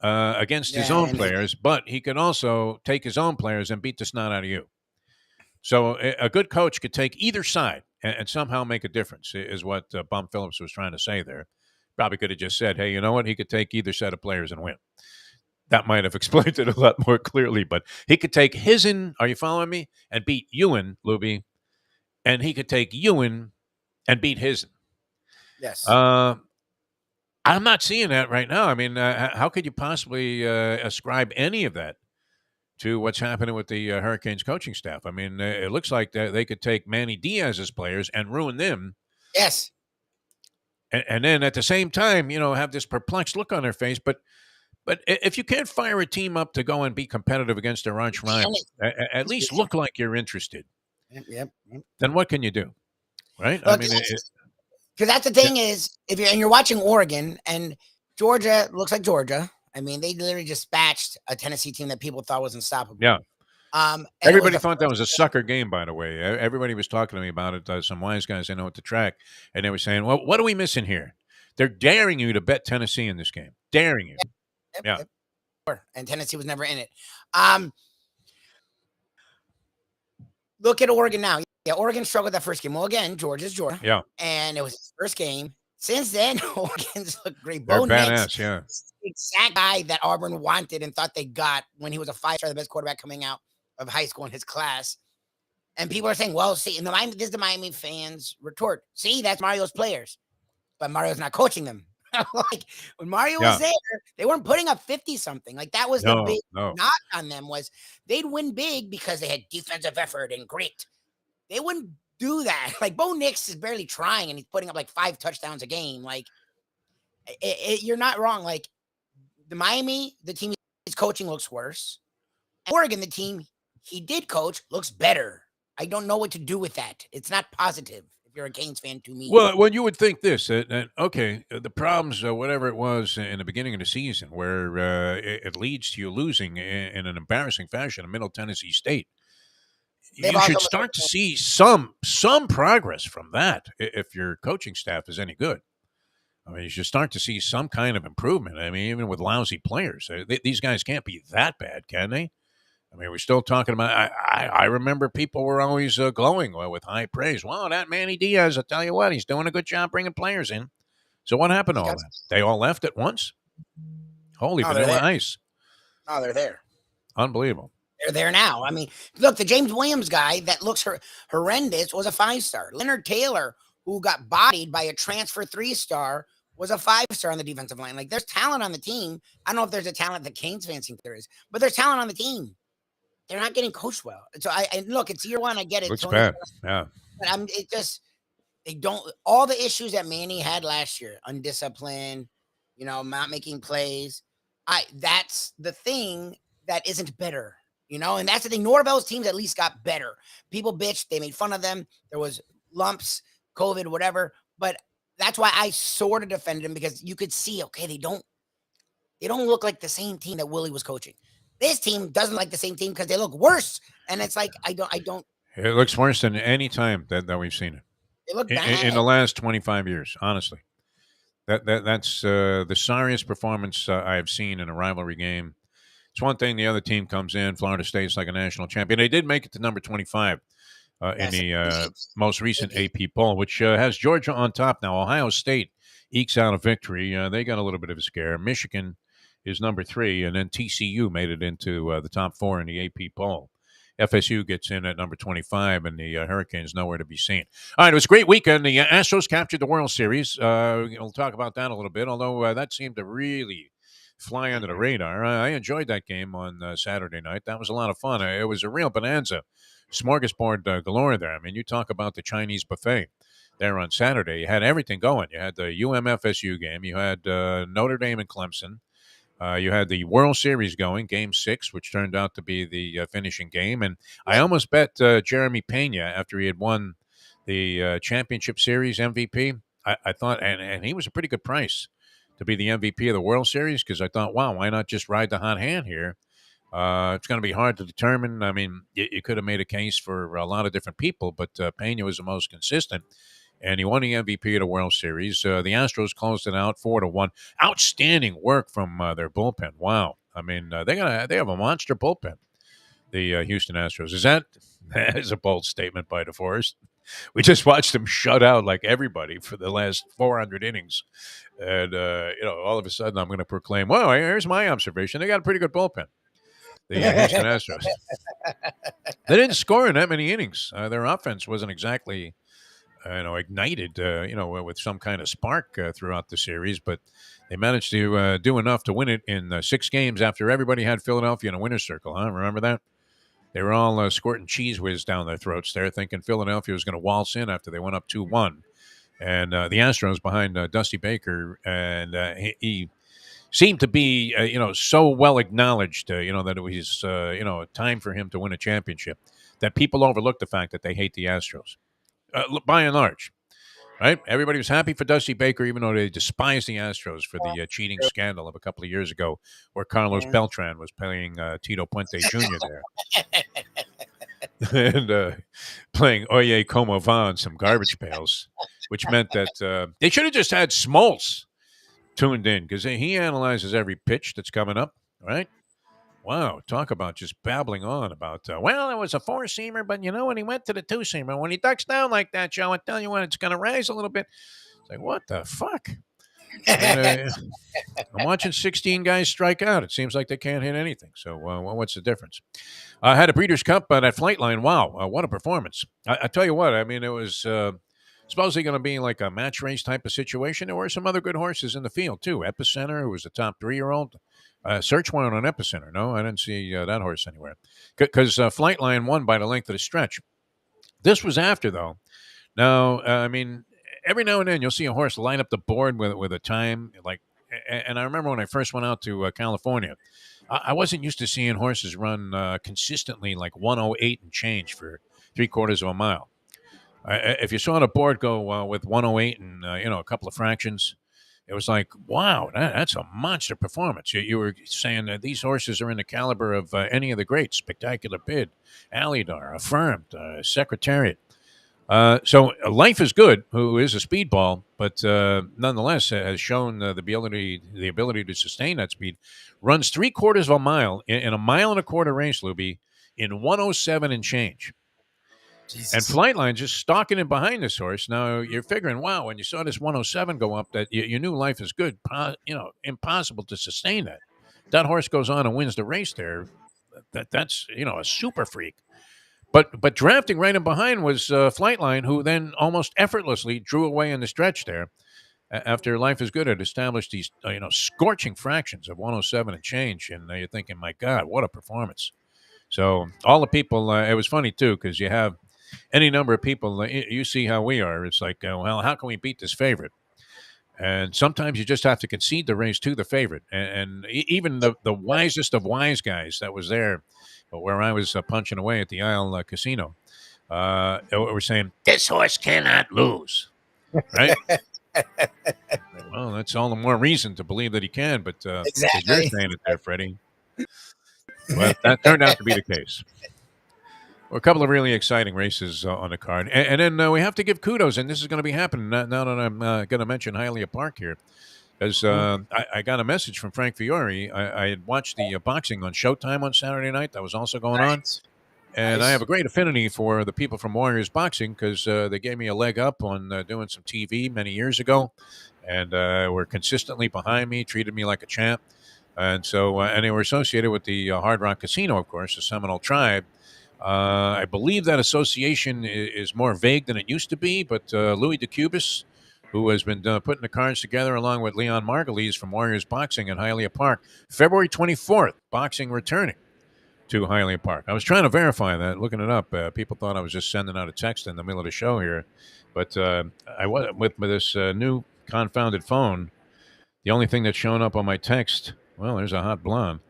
against his Yeah, own and players, but he could also take his own players and beat the snot out of you. So a good coach could take either side and somehow make a difference, is what Bum Phillips was trying to say there. Probably could have just said, hey, you know what? He could take either set of players and win. That might have explained it a lot more clearly, but he could take Hizen, are you following me? And beat Ewan, Lubie, and he could take Ewan and beat Hizen. yes. I'm not seeing that right now. I mean, how could you possibly ascribe any of that to what's happening with the Hurricanes coaching staff? I mean, it looks like they could take Manny Diaz's players and ruin them. Yes. And then at the same time, have this perplexed look on their face. But if you can't fire a team up to go and be competitive against their arch rival, at least look like you're interested. Yep. Then what can you do? Right? Look, I mean, because that's the thing is, if you're watching Oregon and Georgia looks like Georgia. I mean, they literally dispatched a Tennessee team that people thought was unstoppable. Yeah. And everybody thought that was a sucker game, by the way. Everybody was talking to me about it. Some wise guys I know at the track, and they were saying, well, what are we missing here? They're daring you to bet Tennessee in this game. Daring you. Yep. And Tennessee was never in it. Look at Oregon now. Yeah, Oregon struggled that first game. Well, again, Georgia's Georgia. Yeah. And it was his first game. Since then, Oregon's looked great. They're Bo badass, Nix, yeah. the exact guy that Auburn wanted and thought they got when he was a 5-star, the best quarterback coming out of high school in his class. And people are saying, well, see, in this is the Miami fans retort. See, that's Mario's players. But Mario's not coaching them. Like when Mario was there, they weren't putting up 50-something. Like that was the big knock on them was they'd win big because they had defensive effort and grit. They wouldn't do that. Like Bo Nix is barely trying and he's putting up like 5 touchdowns a game. Like you're not wrong. Like the Miami, the team he's coaching looks worse. And Oregon, the team he did coach looks better. I don't know what to do with that. It's not positive. If you're a Canes fan, to me. Well, you would think this, okay, the problems, whatever it was in the beginning of the season, where it leads to you losing in an embarrassing fashion in Middle Tennessee State. You should start to see some progress from that if your coaching staff is any good. I mean, you should start to see some kind of improvement. I mean, even with lousy players, these guys can't be that bad, can they? I mean, we're still talking about. I remember people were always glowing with high praise. Wow, that Manny Diaz! I tell you what, he's doing a good job bringing players in. So what happened to all that? They all left at once. Holy vanilla ice! Oh, they're there. Unbelievable. They're there now. I mean, look, the James Williams guy that looks horrendous was a 5-star. Leonard Taylor, who got bodied by a transfer 3-star, was a 5-star on the defensive line. Like, there's talent on the team. I don't know if there's a talent that Canes fans think there is, but there's talent on the team. They're not getting coached well. So I look, it's year one. I get it. Looks bad. Yeah. But they don't, all the issues that Manny had last year, undisciplined, not making plays. That's the thing that isn't better, and that's the thing. Norvell's teams at least got better. People bitched. They made fun of them. There was lumps, COVID, whatever. But that's why I sort of defended him because you could see, okay, they don't look like the same team that Willie was coaching. This team doesn't like the same team because they look worse. And it's like, I don't. It looks worse than any time that we've seen it. They look bad. In the last 25 years, honestly. That's the sorriest performance I have seen in a rivalry game. It's one thing the other team comes in. Florida State's like a national champion. They did make it to number 25 in the most recent AP poll, which has Georgia on top now. Ohio State ekes out a victory. They got a little bit of a scare. Michigan is number 3, and then TCU made it into the top 4 in the AP poll. FSU gets in at number 25, and the Hurricanes nowhere to be seen. All right, it was a great weekend. The Astros captured the World Series. We'll talk about that a little bit, although that seemed to really fly under the radar. I enjoyed that game on Saturday night. That was a lot of fun. It was a real bonanza. Smorgasbord galore there. I mean, you talk about the Chinese buffet there on Saturday. You had everything going. You had the UM-FSU game. You had Notre Dame and Clemson. You had the World Series going, Game 6, which turned out to be the finishing game. And I almost bet Jeremy Pena, after he had won the championship series MVP. I thought, and he was a pretty good price to be the MVP of the World Series because I thought, wow, why not just ride the hot hand here? It's going to be hard to determine. I mean, you could have made a case for a lot of different people, but Pena was the most consistent, and he won the MVP of the World Series. The Astros closed it out 4-1. Outstanding work from their bullpen. Wow, I mean, they have a monster bullpen. The Houston Astros. That is a bold statement by DeForest. We just watched them shut out like everybody for the last 400 innings, and all of a sudden I'm going to proclaim, "Well, here's my observation: they got a pretty good bullpen." The Houston Astros. They didn't score in that many innings. Their offense wasn't exactly, ignited, with some kind of spark throughout the series, but they managed to do enough to win it in 6 games after everybody had Philadelphia in a winner's circle. Huh? Remember that? They were all squirting cheese whiz down their throats there, thinking Philadelphia was going to waltz in after they went up 2-1. And the Astros behind Dusty Baker, and he seemed to be, so well acknowledged, that it was, time for him to win a championship, that people overlooked the fact that they hate the Astros, by and large. Right? Everybody was happy for Dusty Baker, even though they despised the Astros for the cheating scandal of a couple of years ago where Carlos Beltran was playing Tito Puente Jr. there. And playing Oye Como Va in some garbage pails, which meant that they should have just had Smoltz tuned in because he analyzes every pitch that's coming up, right? Wow, talk about just babbling on about, well, it was a 4-seamer, but when he went to the 2-seamer, when he ducks down like that, Joe, I tell you what, it's going to rise a little bit. It's like, what the fuck? And, I'm watching 16 guys strike out. It seems like they can't hit anything. So, what's the difference? I had a Breeders' Cup, that flight line. Wow, what a performance. I tell you what, I mean, it was supposedly going to be like a match race type of situation. There were some other good horses in the field, too. Epicenter, who was the top 3-year-old. Search warrant on Epicenter. No, I didn't see that horse anywhere. Because Flightline won by the length of the stretch. This was after, though. Now, I mean, every now and then you'll see a horse line up the board with a time. And I remember when I first went out to California, I wasn't used to seeing horses run consistently like 108 and change for 3/4 of a mile. If you saw the board go with 108 and, a couple of fractions, it was like, wow, that's a monster performance. You were saying that these horses are in the caliber of any of the greats: Spectacular Bid, Alidar, Affirmed, Secretariat. So Life is Good, who is a speedball, but nonetheless has shown the ability to sustain that speed. Runs 3/4 of a mile in a 1.25 mile race, Lubie, in 107 and change. Jesus. And Flightline just stalking in behind this horse. Now you're figuring, wow, when you saw this 107 go up, that you knew Life is Good. Impossible to sustain that. That horse goes on and wins the race there. That's a super freak. But drafting right in behind was Flightline, who then almost effortlessly drew away in the stretch there after Life is Good had established these scorching fractions of 107 and change. And you're thinking, my God, what a performance. So all the people, it was funny, too, because you have any number of people, you see how we are. It's like, well, how can we beat this favorite? And sometimes you just have to concede the race to the favorite. And even the wisest of wise guys that was there, where I was punching away at the Isle Casino, were saying, this horse cannot lose, right? Well, that's all the more reason to believe that he can, but exactly. You're saying it there, Freddie. Well, that turned out to be the case. Well, a couple of really exciting races on the card. And then we have to give kudos, and this is going to be happening now that I'm going to mention Hialeah Park here. As I got a message from Frank Fiore. I had watched the boxing on Showtime on Saturday night. That was also going on. And I have a great affinity for the people from Warriors Boxing because they gave me a leg up on doing some TV many years ago. And were consistently behind me, treated me like a champ. And so, and they were associated with the Hard Rock Casino, of course, the Seminole Tribe. I believe that association is more vague than it used to be, but Louis DeCubis, who has been putting the cards together along with Leon Margulies from Warriors Boxing at Hialeah Park, February 24th, boxing returning to Hialeah Park. I was trying to verify that, looking it up. People thought I was just sending out a text in the middle of the show here, but I was with this new confounded phone. The only thing that's showing up on my text, well, there's a hot blonde,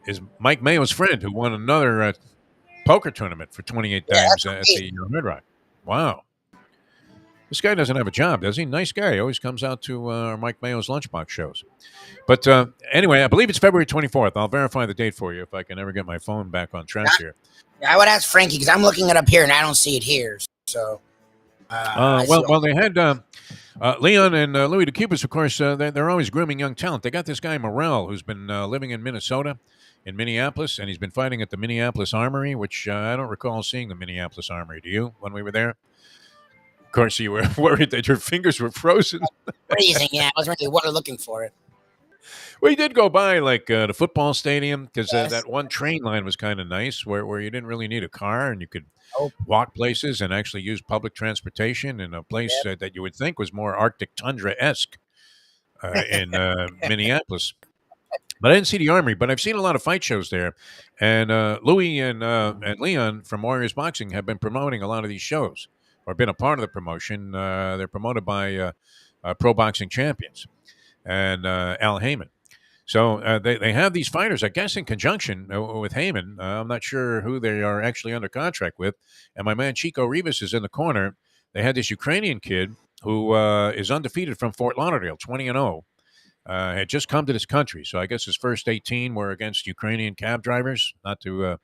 is Mike Mayo's friend who won another poker tournament for 28 Yeah, times that's at great. the Red Rock. Wow. This guy doesn't have a job, does he? Nice guy. He always comes out to Mike Mayo's Lunchbox shows. But anyway, I believe it's February 24th. I'll verify the date for you if I can ever get my phone back on track here. I would ask Frankie because I'm looking it up here and I don't see it here. So, well, they had Leon and Louis the Cubas, of course. They're always grooming young talent. They got this guy Morrell, who's been living in Minnesota, in Minneapolis, and he's been fighting at the Minneapolis Armory, which I don't recall seeing the Minneapolis Armory. Do you? When we were there, of course, you were worried that your fingers were frozen. freezing. Yeah, I was really looking for it. We did go by like the football stadium because Yes. that one train line was kind of nice, where you didn't really need a car and you could Oh. walk places and actually use public transportation in a place that you would think was more Arctic tundra-esque in Minneapolis. But I didn't see the Armory, but I've seen a lot of fight shows there. And Louis and Leon from Warriors Boxing have been promoting a lot of these shows or been a part of the promotion. They're promoted by Pro Boxing Champions and Al Heyman. So they have these fighters, I guess, in conjunction with Heyman. I'm not sure who they are actually under contract with. And my man Chico Rivas is in the corner. They had this Ukrainian kid who is undefeated from Fort Lauderdale, 20-0. Had just come to this country. So I guess his first 18 were against Ukrainian cab drivers, not to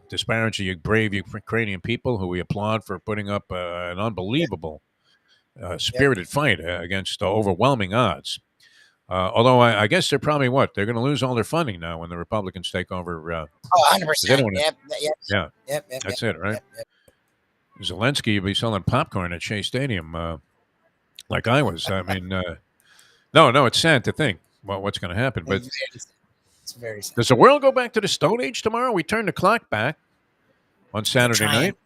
disparage the brave Ukrainian people who we applaud for putting up an unbelievable spirited fight against overwhelming odds. Although I guess they're probably they're going to lose all their funding now when the Republicans take over. 100%. Yep. That's it, right? Yep. Zelensky will be selling popcorn at Shea Stadium like I was. I mean, no, it's sad to think what's going to happen. But it's very sad. Does the world go back to the Stone Age tomorrow? We turn the clock back on Saturday night,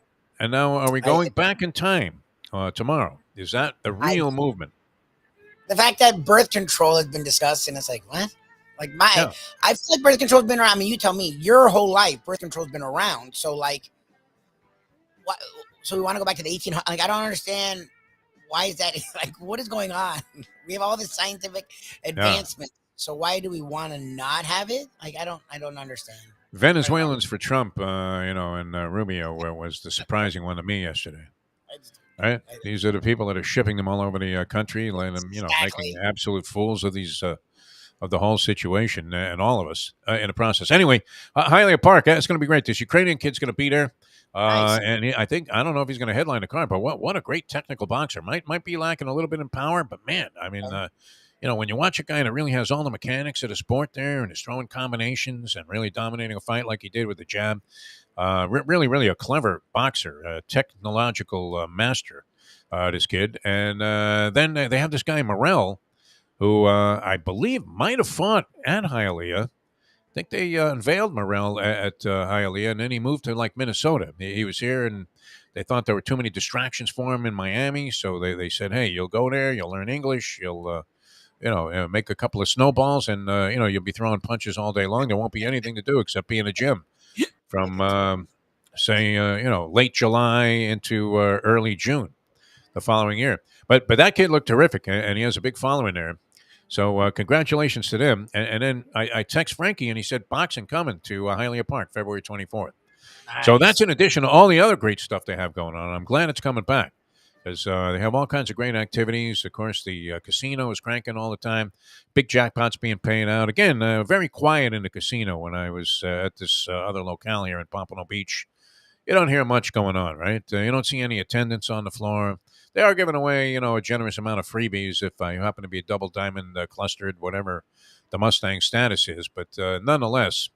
and now are we going back in time tomorrow? Is that the real movement? The fact that birth control has been discussed, and it's like, what? Like I feel like birth control has been around. I mean, you tell me, your whole life, birth control has been around. So, like, what? So we want to go back to the 1800s? Like, I don't understand. Why is that? Like, what is going on? We have all this scientific advancement. So why do we want to not have it? Like, I don't understand. Venezuelans for Trump, and Rubio was the surprising one to me yesterday. Right? These are the people that are shipping them all over the country, letting them, making absolute fools of these of the whole situation and all of us in the process. Anyway, Hialeah Park, it's going to be great. This Ukrainian kid's going to be there. Nice. And I don't know if he's going to headline the card, but what a great technical boxer. Might be lacking a little bit in power, but man, I mean, when you watch a guy that really has all the mechanics of the sport there and is throwing combinations and really dominating a fight like he did with the jab, really, really a clever boxer, a technological master, this kid. And then they have this guy Morrell, who I believe might have fought at Hialeah. I think they unveiled Morrell at Hialeah, and then he moved to like Minnesota. He was here, and they thought there were too many distractions for him in Miami, so they said, "Hey, you'll go there, you'll learn English, you'll make a couple of snowballs, and you'll be throwing punches all day long. There won't be anything to do except be in a gym from late July into early June the following year." But that kid looked terrific, and he has a big following there. So congratulations to them. And then I text Frankie, and he said boxing coming to Hialeah Park, February 24th. Nice. So that's in addition to all the other great stuff they have going on. I'm glad it's coming back because they have all kinds of great activities. Of course, the casino is cranking all the time. Big jackpots being paid out. Again, very quiet in the casino when I was at this other locale here in Pompano Beach. You don't hear much going on, right? You don't see any attendance on the floor. They are giving away, a generous amount of freebies if you happen to be a double diamond clustered, whatever the Mustang status is. But nonetheless,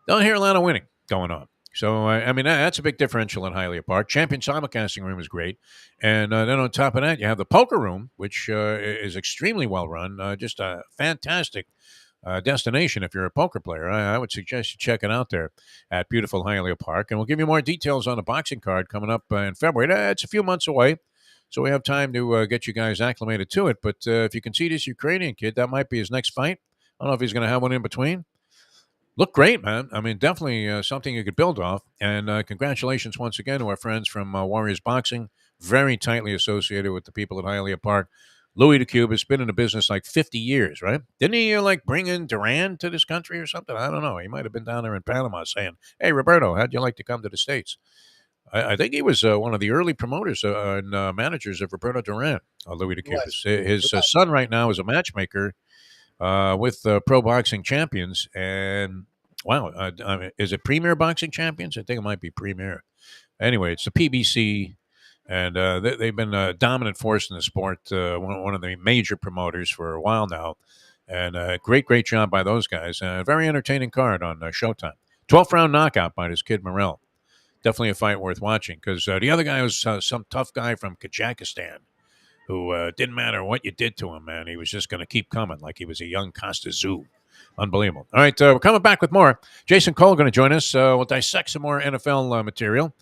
don't hear a lot of winning going on. So, that's a big differential in Hialeah Park. Champion simulcasting room is great. And then on top of that, you have the poker room, which is extremely well run. Just a fantastic destination if you're a poker player. I would suggest you check it out there at beautiful Hialeah Park. And we'll give you more details on the boxing card coming up in February. It's a few months away. So we have time to get you guys acclimated to it. But if you can see this Ukrainian kid, that might be his next fight. I don't know if he's going to have one in between. Look great, man. I mean, definitely something you could build off. And congratulations once again to our friends from Warriors Boxing, very tightly associated with the people at Hialeah Park. Louis the Cube has been in the business like 50 years, right? Didn't he like bring in Duran to this country or something? I don't know. He might have been down there in Panama saying, "Hey, Roberto, how'd you like to come to the States?" I think he was one of the early promoters and managers of Roberto Duran, Louis the It was. Cubist. His son right now is a matchmaker with pro boxing champions. And wow, I mean, is it Premier Boxing Champions? I think it might be Premier. Anyway, it's the PBC, and they've been a dominant force in the sport, one of the major promoters for a while now. And great job by those guys. Very entertaining card on Showtime. 12th round knockout by this kid Morrell. Definitely a fight worth watching because the other guy was some tough guy from Kazakhstan who didn't matter what you did to him, man. He was just going to keep coming like he was a young Costa Zoo. Unbelievable. All right, we're coming back with more. Jason Cole going to join us. We'll dissect some more NFL material.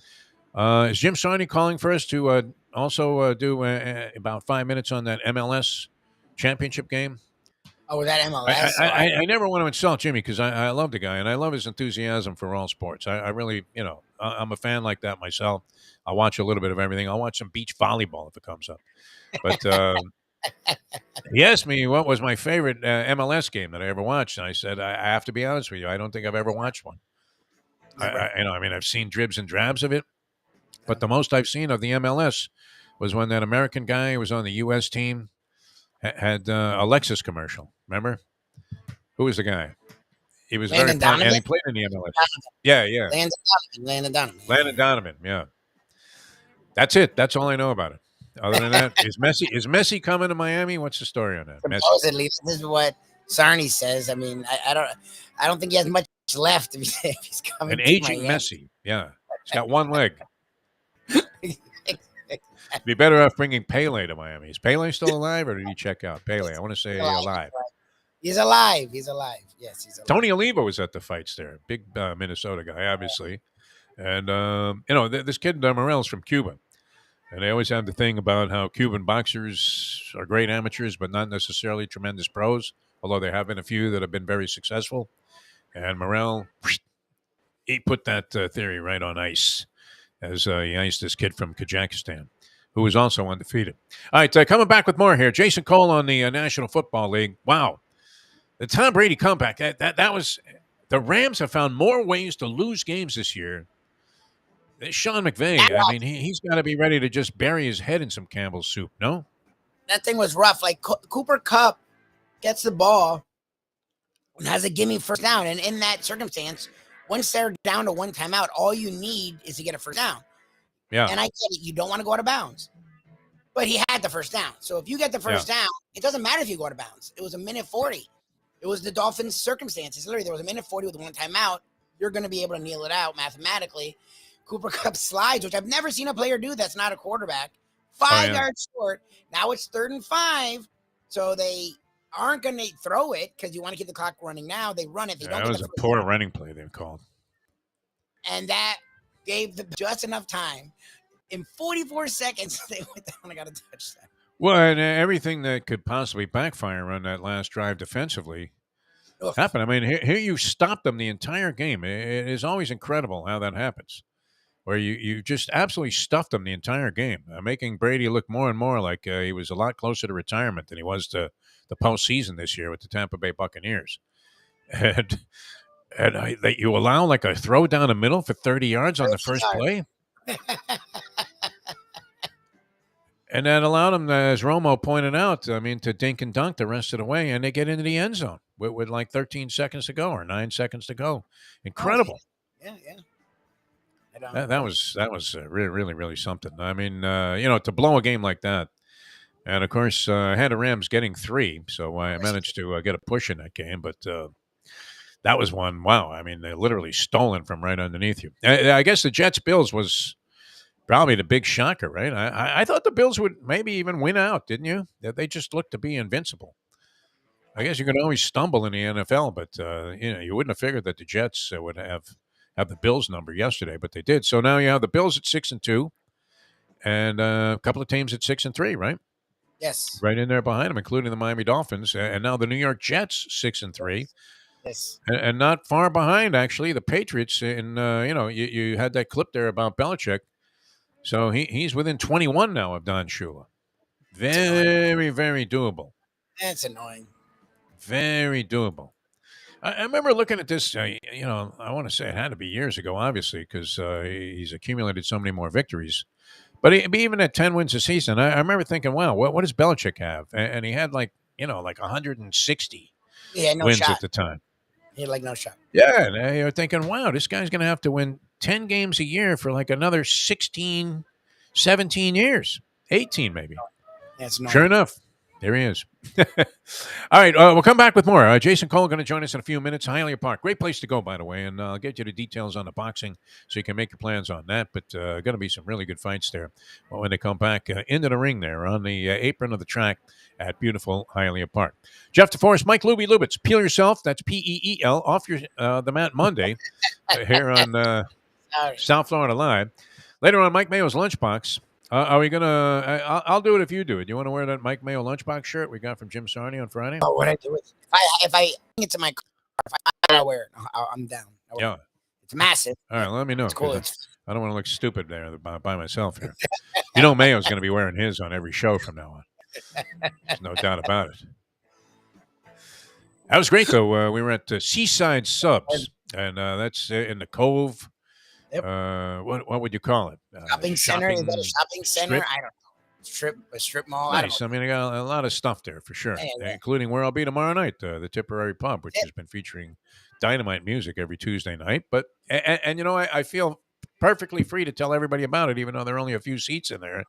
Is Jim Sarney calling for us to also do about 5 minutes on that MLS championship game? Oh, that MLS. I never want to insult Jimmy because I love the guy and I love his enthusiasm for all sports. I really, I'm a fan like that myself. I'll watch a little bit of everything. I'll watch some beach volleyball if it comes up. But he asked me what was my favorite MLS game that I ever watched, and I said I have to be honest with you. I don't think I've ever watched one. I've seen dribs and drabs of it, but the most I've seen of the MLS was when that American guy who was on the U.S. team had a Lexus commercial. Remember? Who was the guy? He was Landon very fun, and Donovan? he played in the MLS. Yeah. Landon Donovan. Landon Donovan. Yeah. That's it. That's all I know about it. Other than that, is Messi coming to Miami? What's the story on that? Messi. Supposedly, this is what Sarney says. I mean, I don't think he has much left if he's coming. An to aging Miami. Messi. Yeah. He's got one leg. Be better off bringing Pele to Miami. Is Pele still alive or did he check out? Pele, I want to say alive. He's alive. He's alive. Yes, he's alive. Tony Oliva was at the fights there. Big Minnesota guy, obviously. And, this kid, Morel's from Cuba. And they always have the thing about how Cuban boxers are great amateurs, but not necessarily tremendous pros, although there have been a few that have been very successful. And Morel, he put that theory right on ice as he iced this kid from Kazakhstan, who was also undefeated. All right, coming back with more here. Jason Cole on the National Football League. Wow. The Tom Brady comeback, that was – the Rams have found more ways to lose games this year. Sean McVay, I mean, he's got to be ready to just bury his head in some Campbell's soup, no? That thing was rough. Like Cooper Kupp gets the ball and has a gimme first down. And in that circumstance, once they're down to one timeout, all you need is to get a first down. Yeah. And I get it. You don't want to go out of bounds. But he had the first down. So if you get the first down, it doesn't matter if you go out of bounds. It was a minute 40. It was the Dolphins' circumstances. Literally, there was a minute 40 with one timeout. You're going to be able to kneel it out mathematically. Cooper Kupp slides, which I've never seen a player do. That's not a quarterback. 5 yards short. Now it's 3rd and 5. So they aren't going to throw it because you want to keep the clock running now. They run it. They don't that was a poor running play they called. And that gave them just enough time. In 44 seconds, they went down and got a touchdown. Well, and everything that could possibly backfire on that last drive defensively happened. I mean, here you stopped them the entire game. It is always incredible how that happens. Where you just absolutely stuffed him the entire game, making Brady look more and more like he was a lot closer to retirement than he was to the postseason this year with the Tampa Bay Buccaneers. And that you allow like a throw down the middle for 30 yards on the first play. And that allowed him, as Romo pointed out, I mean, to dink and dunk the rest of the way, and they get into the end zone with like 13 seconds to go or 9 seconds to go. Incredible. Yeah. That was really something. I mean, to blow a game like that, and of course, I had the Rams getting 3, so I managed to get a push in that game. But that was one. Wow, I mean, they literally stolen from right underneath you. I guess the Jets-Bills was probably the big shocker, right? I thought the Bills would maybe even win out, didn't you? They just looked to be invincible. I guess you can always stumble in the NFL, but you wouldn't have figured that the Jets would have the Bills number yesterday, but they did. So now you have the Bills at 6-2, and a couple of teams at 6-3, right? Yes. Right in there behind them, including the Miami Dolphins, and now the New York Jets 6-3. Yes. And not far behind, actually, the Patriots. And you had that clip there about Belichick, so he's within 21 now of Don Shula. Very, very doable. That's annoying. Very doable. I remember looking at this. I want to say it had to be years ago, obviously, because he's accumulated so many more victories. But even at 10 wins a season, I remember thinking, wow, what does Belichick have? And he had like 160 Yeah, no wins at shot. the time. He had like no shot. Yeah, and you're thinking, wow, this guy's going to have to win 10 games a year for like another 16, 17 years, 18 maybe. That's annoying. Sure enough, there he is. All right, we'll come back with more. Jason Cole going to join us in a few minutes. Hialeah Park, great place to go, by the way, and I'll get you the details on the boxing so you can make your plans on that. But going to be some really good fights there when they come back into the ring there on the apron of the track at beautiful Hialeah Park. Jeff DeForest, Mike Lubie Lubitz, Peel Yourself, that's Peel, off your the mat Monday here on South Florida Live. Later on, Mike Mayo's Lunchbox. Are we gonna? I'll do it if you do it. You want to wear that Mike Mayo lunchbox shirt we got from Jim Sarney on Friday? Oh, what I do with if I bring it to my car, if I wear it, I'm down. Yeah, it's massive. All right, let me know. It's cool. I don't want to look stupid there by myself here. You know, Mayo's going to be wearing his on every show from now on. There's no doubt about it. That was great, though. We were at Seaside Subs, and that's in the Cove. Yep. What would you call it? Shopping center? Is that a shopping center? Strip? I don't know. A strip mall? Nice. I don't know. They got a lot of stuff there for sure, including where I'll be tomorrow night, the Tipperary Pub, which has been featuring dynamite music every Tuesday night. But and I feel perfectly free to tell everybody about it, even though there are only a few seats in there,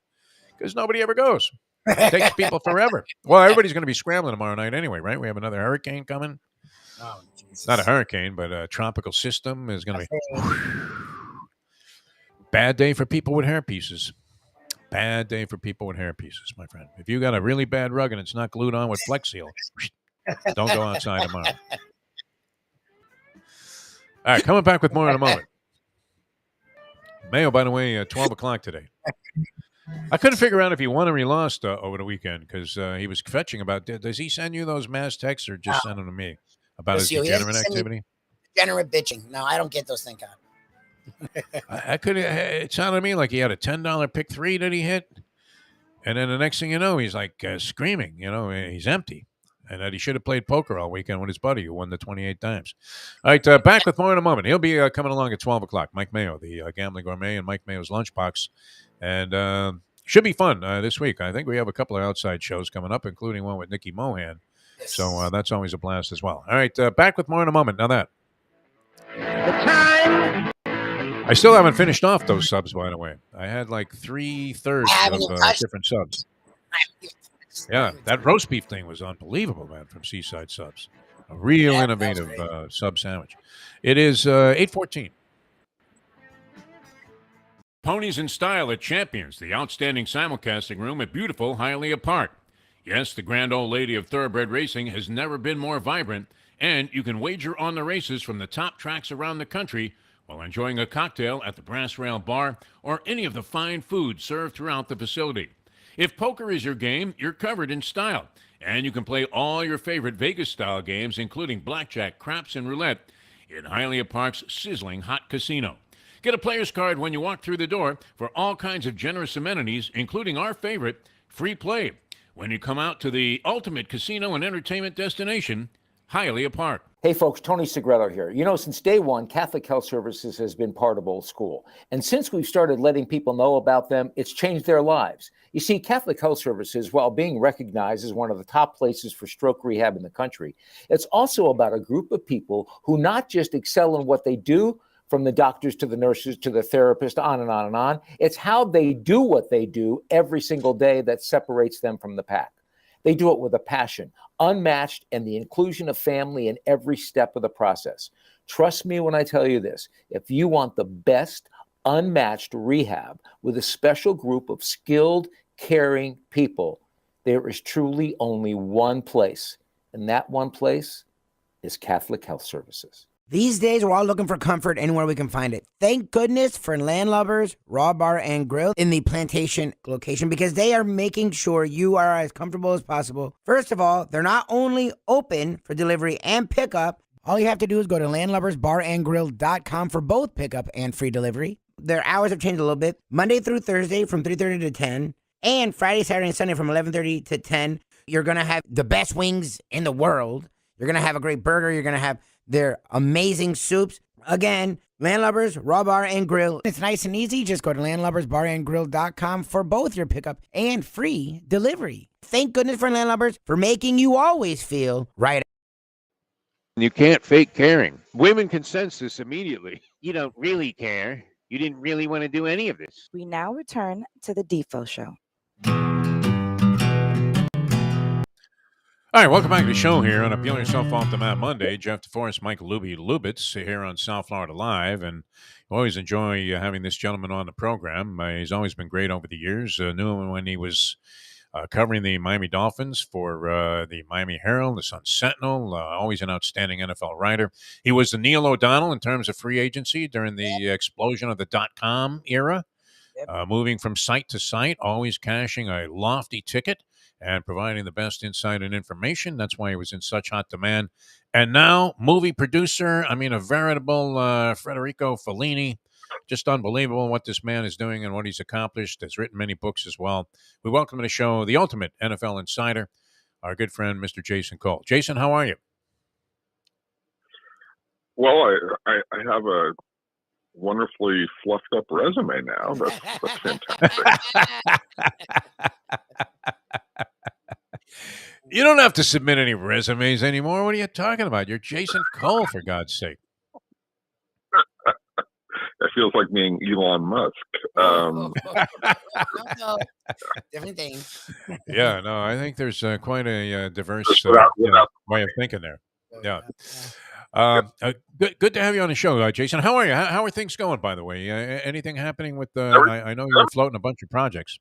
because nobody ever goes. It takes people forever. Well, everybody's going to be scrambling tomorrow night anyway, right? We have another hurricane coming. Oh, Jesus. Not a hurricane, but a tropical system is going to be. Bad day for people with hair pieces. Bad day for people with hair pieces, my friend. If you got a really bad rug and it's not glued on with Flex Seal, don't go outside tomorrow. All right, coming back with more in a moment. Mayo, by the way, 12 o'clock today. I couldn't figure out if he won or he lost over the weekend because he was fetching about. Does he send you those mass texts or just send them to me about his degenerate activity? Degenerate bitching. No, I don't get those things out. I could. It sounded to me like he had a $10 pick three that he hit, and then the next thing you know, he's like screaming. He's empty, and that he should have played poker all weekend with his buddy who won the 28 times. All right, back with more in a moment. He'll be coming along at 12 o'clock. Mike Mayo, the Gambling Gourmet, and Mike Mayo's Lunchbox, and should be fun this week. I think we have a couple of outside shows coming up, including one with Nikki Mohan. Yes. So that's always a blast as well. All right, back with more in a moment. Now that. The time. I still haven't finished off those subs, by the way. I had like 3/3 of different subs. Yeah, that roast beef thing was unbelievable, man, from Seaside Subs. A real innovative sub sandwich. It is 8:14. Ponies in Style at Champions, the outstanding simulcasting room at beautiful Hialeah Park. Yes, the grand old lady of thoroughbred racing has never been more vibrant, and you can wager on the races from the top tracks around the country while enjoying a cocktail at the Brass Rail Bar or any of the fine food served throughout the facility. If poker is your game, you're covered in style, and you can play all your favorite Vegas-style games, including blackjack, craps, and roulette, in Hialeah Park's sizzling hot casino. Get a player's card when you walk through the door for all kinds of generous amenities, including our favorite, free play, when you come out to the ultimate casino and entertainment destination, Hialeah Park. Hey folks, Tony Segreto here. Since day one, Catholic Health Services has been part of Old School. And since we've started letting people know about them, it's changed their lives. You see, Catholic Health Services, while being recognized as one of the top places for stroke rehab in the country, it's also about a group of people who not just excel in what they do, from the doctors to the nurses to the therapists, on and on and on. It's how they do what they do every single day that separates them from the pack. They do it with a passion, unmatched, and the inclusion of family in every step of the process. Trust me when I tell you this. If you want the best, unmatched rehab with a special group of skilled, caring people, there is truly only one place, and that one place is Catholic Health Services. These days, we're all looking for comfort anywhere we can find it. Thank goodness for Landlubbers Raw Bar and Grill in the Plantation location, because they are making sure you are as comfortable as possible. First of all, they're not only open for delivery and pickup. All you have to do is go to landlubbersbarandgrill.com for both pickup and free delivery. Their hours have changed a little bit. Monday through Thursday from 3:30 to 10. And Friday, Saturday, and Sunday from 11:30 to 10, you're going to have the best wings in the world. You're going to have a great burger. You're going to have their amazing soups. Again, Landlubbers, Raw Bar and Grill. It's nice and easy. Just go to landlubbersbarandgrill.com for both your pickup and free delivery. Thank goodness for Landlubbers for making you always feel right. You can't fake caring. Women can sense this immediately. You don't really care. You didn't really want to do any of this. We now return to the Defo Show. All right, welcome back to the show here on Appeal Yourself Off the Mat Monday. Jeff DeForest, Mike Lubitz here on South Florida Live, and I always enjoy having this gentleman on the program. He's always been great over the years. Knew him when he was covering the Miami Dolphins for the Miami Herald, the Sun Sentinel, always an outstanding NFL writer. He was the Neil O'Donnell in terms of free agency during the explosion of the .com era, moving from site to site, always cashing a lofty ticket and providing the best insight and information. That's why he was in such hot demand. And now, movie producer, I mean, a veritable Federico Fellini. Just unbelievable what this man is doing and what he's accomplished. Has written many books as well. We welcome to the show the ultimate NFL insider, our good friend, Mr. Jason Cole. Jason, how are you? Well, I have a wonderfully fluffed up resume now. That's fantastic. You don't have to submit any resumes anymore. What are you talking about? You're Jason Cole, for God's sake. It feels like being Elon Musk. No, different things. Yeah, no, I think there's quite a diverse way of thinking there. Yeah. Good to have you on the show, Jason. How are you? How are things going, by the way? Anything happening with I know you're floating a bunch of projects.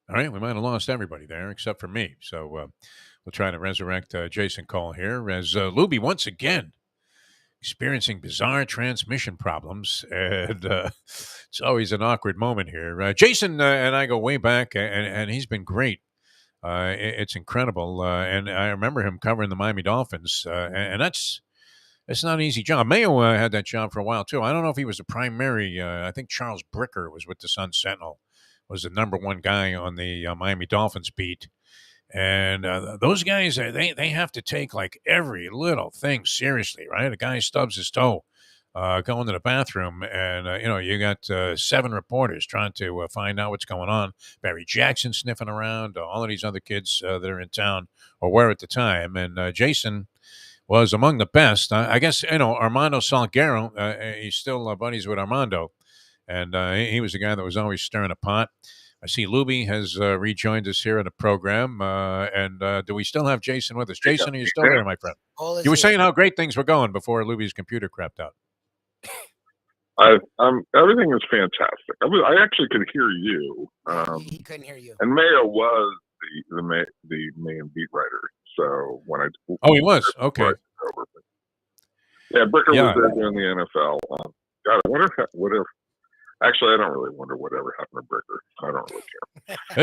All right, we might have lost everybody there except for me. So we'll try to resurrect Jason Cole here as Lubie once again experiencing bizarre transmission problems, and it's always an awkward moment here. Jason and I go way back, and he's been great. It's incredible, and I remember him covering the Miami Dolphins, and it's not an easy job. Mayo had that job for a while too. I don't know if he was the primary. I think Charles Bricker was with the Sun Sentinel, was the number one guy on the Miami Dolphins beat. And those guys, they have to take like every little thing seriously, right? A guy stubs his toe going to the bathroom, and, you got 7 reporters trying to find out what's going on. Barry Jackson sniffing around, all of these other kids that are in town or were at the time. And Jason was among the best. I guess, Armando Salguero, he's still buddies with Armando. And he was the guy that was always stirring a pot. I see Lubie has rejoined us here in the program. And do we still have Jason with us? Jason, are you still there, my friend? You were saying how great things were going before Lubie's computer crapped out. Everything is fantastic. I actually could hear you. He couldn't hear you. And Mayo was the main beat writer. So when I he was okay. Yeah, Bricker was there doing the NFL. God, I wonder if. Actually, I don't really wonder whatever happened to Bricker. I don't really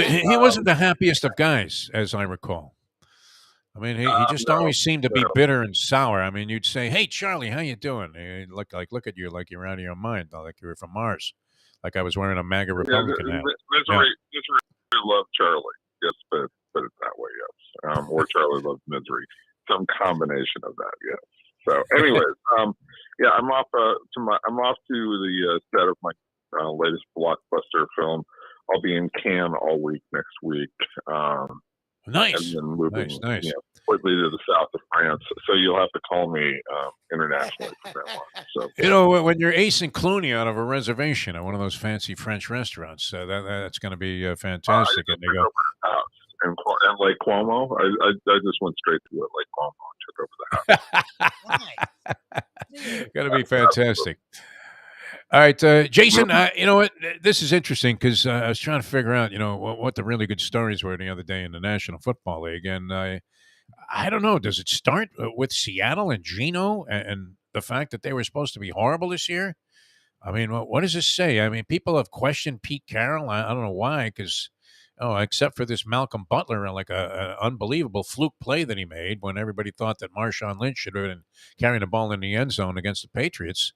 care. He wasn't the happiest of guys, as I recall. I mean, he just always seemed to be bitter and sour. I mean, you'd say, "Hey, Charlie, how you doing?" He'd look at you like you're out of your mind, like you were from Mars, like I was wearing a MAGA Republican hat. Misery loved Charlie. Yes, but it's that way. Yes, or Charlie loved misery. Some combination of that. Yes. So, anyways, I'm off to the set of my latest blockbuster film. I'll be in Cannes all week next week. Nice. And then moving, nice. Quickly to the south of France. So you'll have to call me internationally from now on. So when you're Ace and Clooney out of a reservation at one of those fancy French restaurants, that's going to be fantastic. And they go and Lake Como. I just went straight to Lake Como and took over the house. Going to be fantastic. All right, Jason, you know what? This is interesting because I was trying to figure out, what the really good stories were the other day in the National Football League. And I don't know, does it start with Seattle and Geno and the fact that they were supposed to be horrible this year? I mean, what does this say? I mean, people have questioned Pete Carroll. I don't know why, because, except for this Malcolm Butler, like an unbelievable fluke play that he made when everybody thought that Marshawn Lynch should have been carrying the ball in the end zone against the Patriots.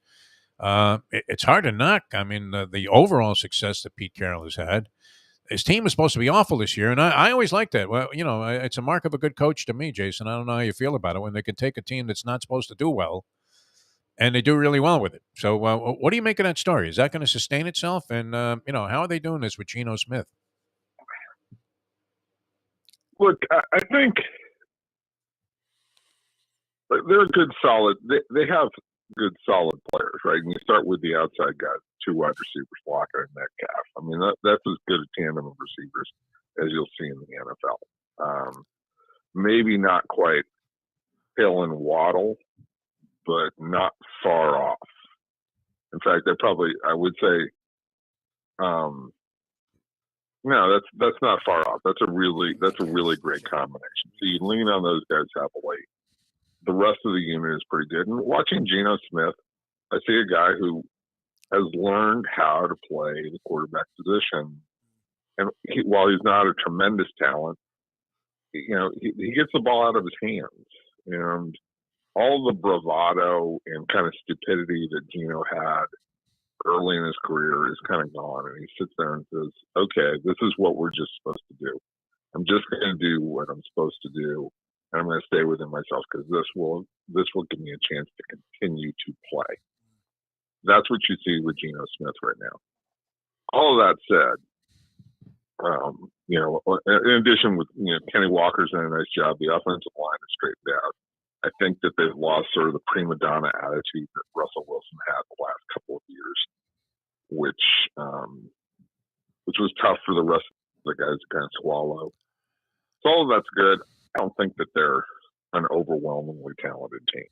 It's hard to knock. I mean, the overall success that Pete Carroll has had. His team is supposed to be awful this year, and I always like that. Well, it's a mark of a good coach to me, Jason. I don't know how you feel about it when they can take a team that's not supposed to do well, and they do really well with it. So, what do you make of that story? Is that going to sustain itself? And how are they doing this with Geno Smith? Look, I think they're a good, solid. They have good, solid players, right? And you start with the outside guys, 2 wide receivers, Walker and Metcalf. I mean, that's as good a tandem of receivers as you'll see in the NFL. Maybe not quite Hill and Waddle, but not far off. In fact, I would say, no, that's not far off. That's a really great combination. So you lean on those guys heavily. The rest of the unit is pretty good. And watching Geno Smith, I see a guy who has learned how to play the quarterback position. And while he's not a tremendous talent, he gets the ball out of his hands. And all the bravado and kind of stupidity that Geno had early in his career is kind of gone. And he sits there and says, okay, this is what we're just supposed to do. I'm just going to do what I'm supposed to do. And I'm going to stay within myself because this will give me a chance to continue to play. That's what you see with Geno Smith right now. All of that said, in addition with Kenny Walker's done a nice job. The offensive line is straightened out. I think that they've lost sort of the prima donna attitude that Russell Wilson had the last couple of years, which was tough for the rest of the guys to kind of swallow. So all of that's good. I don't think that they're an overwhelmingly talented team.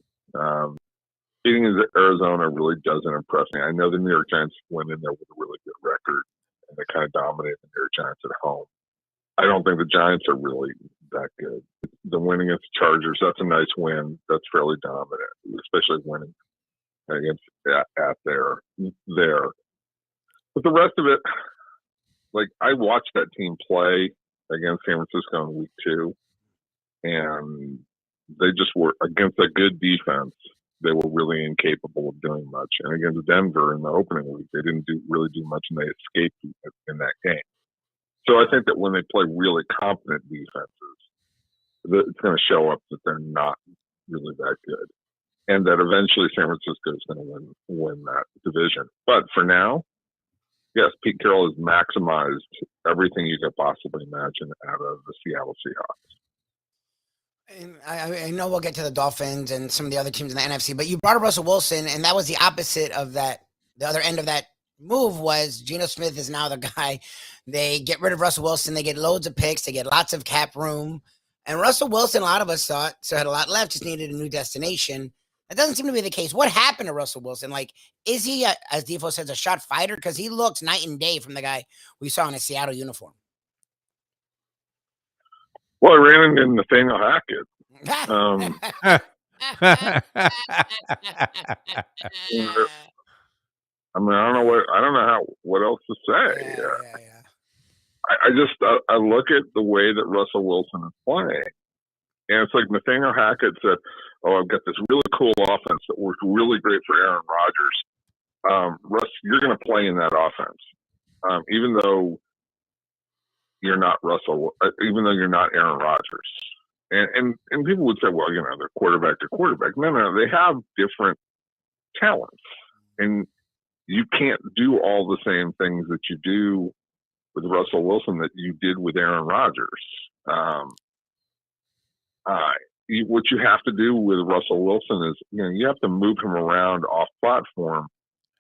Beating Arizona really doesn't impress me. I know the New York Giants went in there with a really good record, and they kind of dominated the New York Giants at home. I don't think the Giants are really that good. The win against the Chargers, that's a nice win. That's fairly dominant, especially winning against at there. But the rest of it, like I watched that team play against San Francisco in week 2, and they just were against a good defense. They were really incapable of doing much. And against Denver in the opening week, they didn't really do much, and they escaped in that game. So I think that when they play really competent defenses, it's going to show up that they're not really that good, and that eventually San Francisco is going to win that division. But for now, yes, Pete Carroll has maximized everything you could possibly imagine out of the Seattle Seahawks. And I know we'll get to the Dolphins and some of the other teams in the NFC, but you brought up Russell Wilson, and that was the opposite of that. The other end of that move was Geno Smith is now the guy. They get rid of Russell Wilson. They get loads of picks. They get lots of cap room. And Russell Wilson, a lot of us thought, so had a lot left, just needed a new destination. That doesn't seem to be the case. What happened to Russell Wilson? Like, is he, as Defo says, a shot fighter? Because he looks night and day from the guy we saw in a Seattle uniform. Well, I ran into Nathaniel Hackett. I mean, I don't know what else to say. I look at the way that Russell Wilson is playing, and it's like Nathaniel Hackett said, "Oh, I've got this really cool offense that works really great for Aaron Rodgers. Russ, you're going to play in that offense, even though you're not even though you're not Aaron Rodgers." And people would say, well, they're quarterback to quarterback. No, they have different talents, and you can't do all the same things that you do with Russell Wilson that you did with Aaron Rodgers. What you have to do with Russell Wilson is, you have to move him around off platform,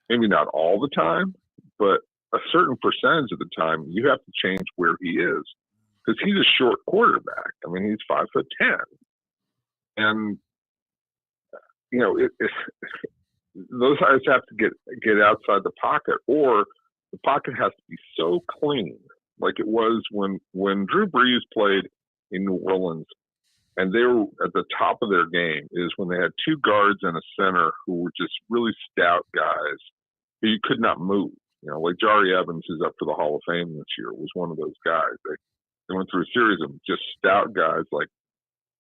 maybe not all the time, but a certain percentage of the time you have to change where he is. Because he's a short quarterback. I mean, he's 5'10", and those guys have to get outside the pocket, or the pocket has to be so clean, like it was when Drew Brees played in New Orleans, and they were at the top of their game. Is when they had 2 guards and a center who were just really stout guys who you could not move. Like Jari Evans, who's up for the Hall of Fame this year, was one of those guys. They went through a series of just stout guys, like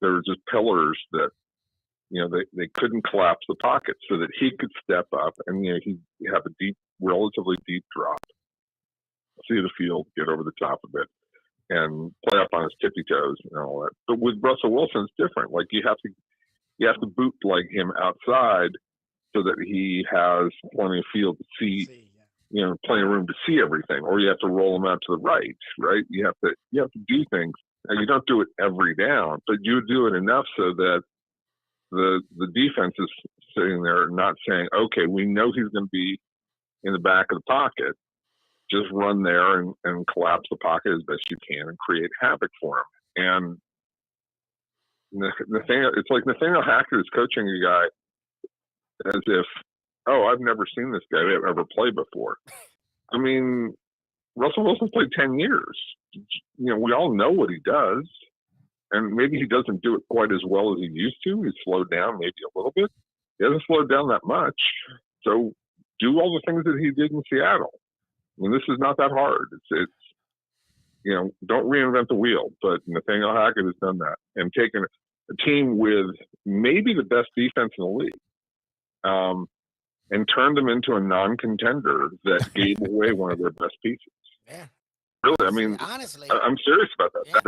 they were just pillars that, they couldn't collapse the pocket so that he could step up and he have a relatively deep drop, see the field, get over the top of it, and play up on his tippy toes and all that. But with Russell Wilson, it's different. Like you have to bootleg him outside so that he has plenty of field to see, plenty of room to see everything, or you have to roll him out to the right. You have to do things. And you don't do it every down, but you do it enough so that the defense is sitting there not saying, okay, we know he's going to be in the back of the pocket. Just run there and collapse the pocket as best you can and create havoc for him. And it's like Nathaniel Hackett is coaching a guy as if, I've never seen this guy ever play before. I mean, Russell Wilson's played 10 years. We all know what he does. And maybe he doesn't do it quite as well as he used to. He's slowed down maybe a little bit. He hasn't slowed down that much. So do all the things that he did in Seattle. I mean, this is not that hard. It's don't reinvent the wheel. But Nathaniel Hackett has done that and taken a team with maybe the best defense in the league and turned them into a non-contender that gave away one of their best pieces. Yeah. Really, I mean, honestly, I'm serious about that. Yeah.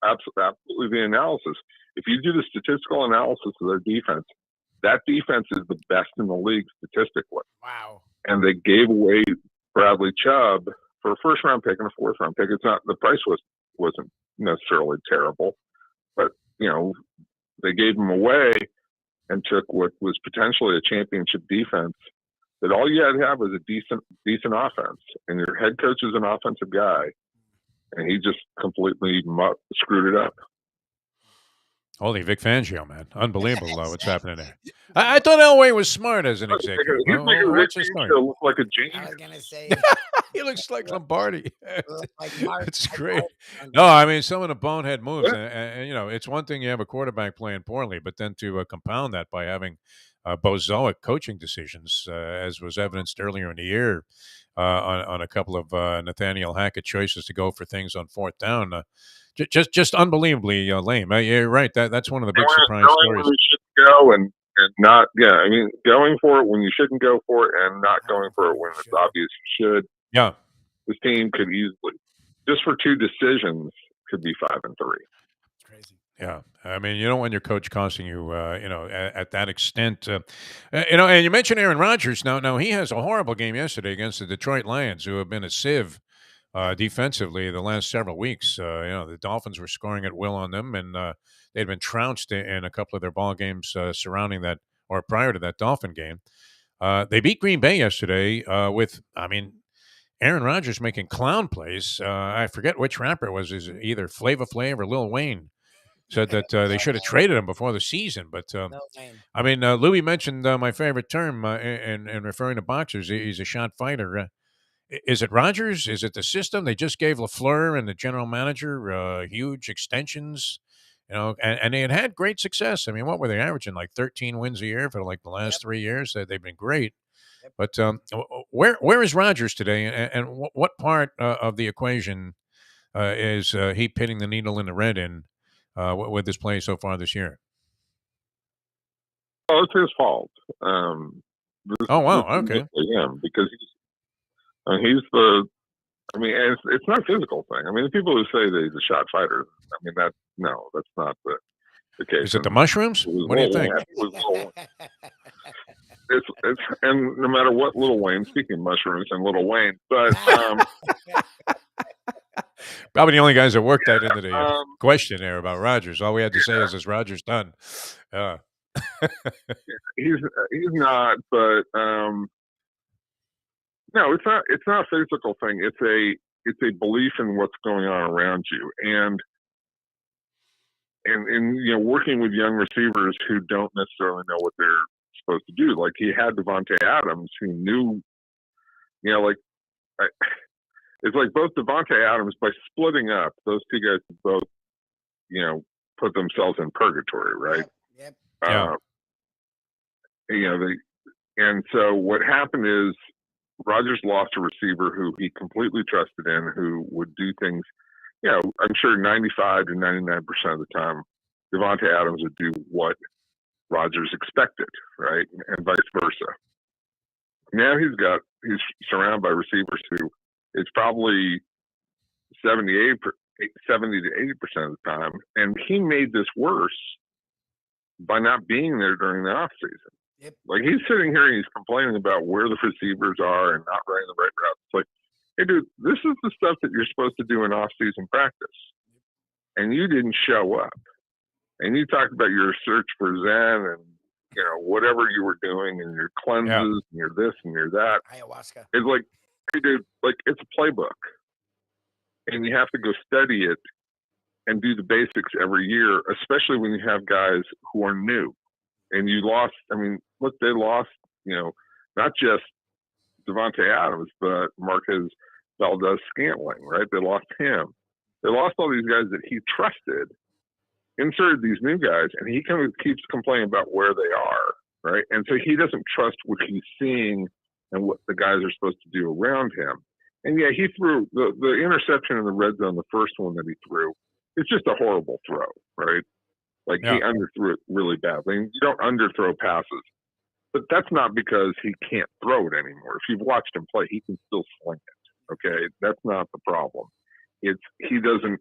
That's absolutely the analysis. If you do the statistical analysis of their defense, that defense is the best in the league statistically. Wow. And they gave away Bradley Chubb for a first-round pick and a fourth-round pick. It's not, the price wasn't necessarily terrible, but they gave him away and took what was potentially a championship defense. That all you had to have was a decent offense, and your head coach is an offensive guy, and he just completely screwed it up. Holy Vic Fangio, man. Unbelievable what's happening there. I thought Elway was smart as an executive. He's making Rick Fangio look like a I genius. was gonna say He looks like Lombardi. like Mark. It's great. No, I mean, some of the bonehead moves. And it's one thing you have a quarterback playing poorly, but then to compound that by having bozoic coaching decisions, as was evidenced earlier in the year on a couple of Nathaniel Hackett choices to go for things on fourth down. Just unbelievably lame. You're right. That's one of the big surprise stories. When you should go and not, I mean, going for it when you shouldn't go for it, and not going for it when it's obvious you should. Yeah, this team could easily, just for two decisions, could be 5-3. It's crazy. Yeah, I mean, when your coach costing you, at that extent, and you mentioned Aaron Rodgers. Now he has a horrible game yesterday against the Detroit Lions, who have been a sieve defensively the last several weeks. The Dolphins were scoring at will on them, and they'd been trounced in a couple of their ball games surrounding that, or prior to that Dolphin game. They beat Green Bay yesterday with, Aaron Rodgers making clown plays. I forget which rapper it was. Is it either Flava Flav or Lil Wayne? Said that they should have traded him before the season. But, Lubie mentioned my favorite term in referring to boxers. He's a shot fighter. Is it Rodgers? Is it the system? They just gave LaFleur and the general manager huge extensions, and they had great success. I mean, what were they averaging? Like 13 wins a year for like the last 3 years? They've been great. But where is Rodgers today, and what part of the equation is he pitting the needle in the red in with his play so far this year? Oh, it's his fault. Oh, wow. Okay. Him, because he's the. I mean, and it's not a physical thing. I mean, the people who say that he's a shot fighter, I mean, that's not the case. Is it the mushrooms? What do you think? It's and no matter what Lil Wayne, speaking of mushrooms and Lil Wayne, but probably the only guys that worked that into the question there about Rodgers. All we had to say is Rodgers done? He's not, but no, it's not. It's not a physical thing. It's a belief in what's going on around you, and working with young receivers who don't necessarily know what they're supposed to do. Like he had Devontae Adams, who knew, it's like both Devontae Adams, by splitting up, those two guys both, put themselves in purgatory, right? Yep. And so what happened is Rodgers lost a receiver who he completely trusted in, who would do things, I'm sure 95 to 99% of the time, Devontae Adams would do what Rodgers expected, right? And vice versa. Now he's surrounded by receivers who it's probably 70 to 80% of the time. And he made this worse by not being there during the offseason. Yep. Like, he's sitting here and he's complaining about where the receivers are and not running the right routes. It's like, hey, dude, this is the stuff that you're supposed to do in off-season practice. And you didn't show up. And you talked about your search for Zen and, whatever you were doing and your cleanses and your this and your that. Ayahuasca. It's like, hey, dude, like, it's a playbook. And you have to go study it and do the basics every year, especially when you have guys who are new. And you lost, look, they lost, not just Devontae Adams, but Marquez Valdez-Scantling, right? They lost him. They lost all these guys that he trusted, inserted these new guys, and he kind of keeps complaining about where they are, right? And so he doesn't trust what he's seeing and what the guys are supposed to do around him. And yeah, he threw the interception in the red zone, the first one that he threw. It's just a horrible throw, right? Like, he underthrew it really badly. And you don't underthrow passes. But that's not because he can't throw it anymore. If you've watched him play, he can still sling it. Okay? That's not the problem. It's he doesn't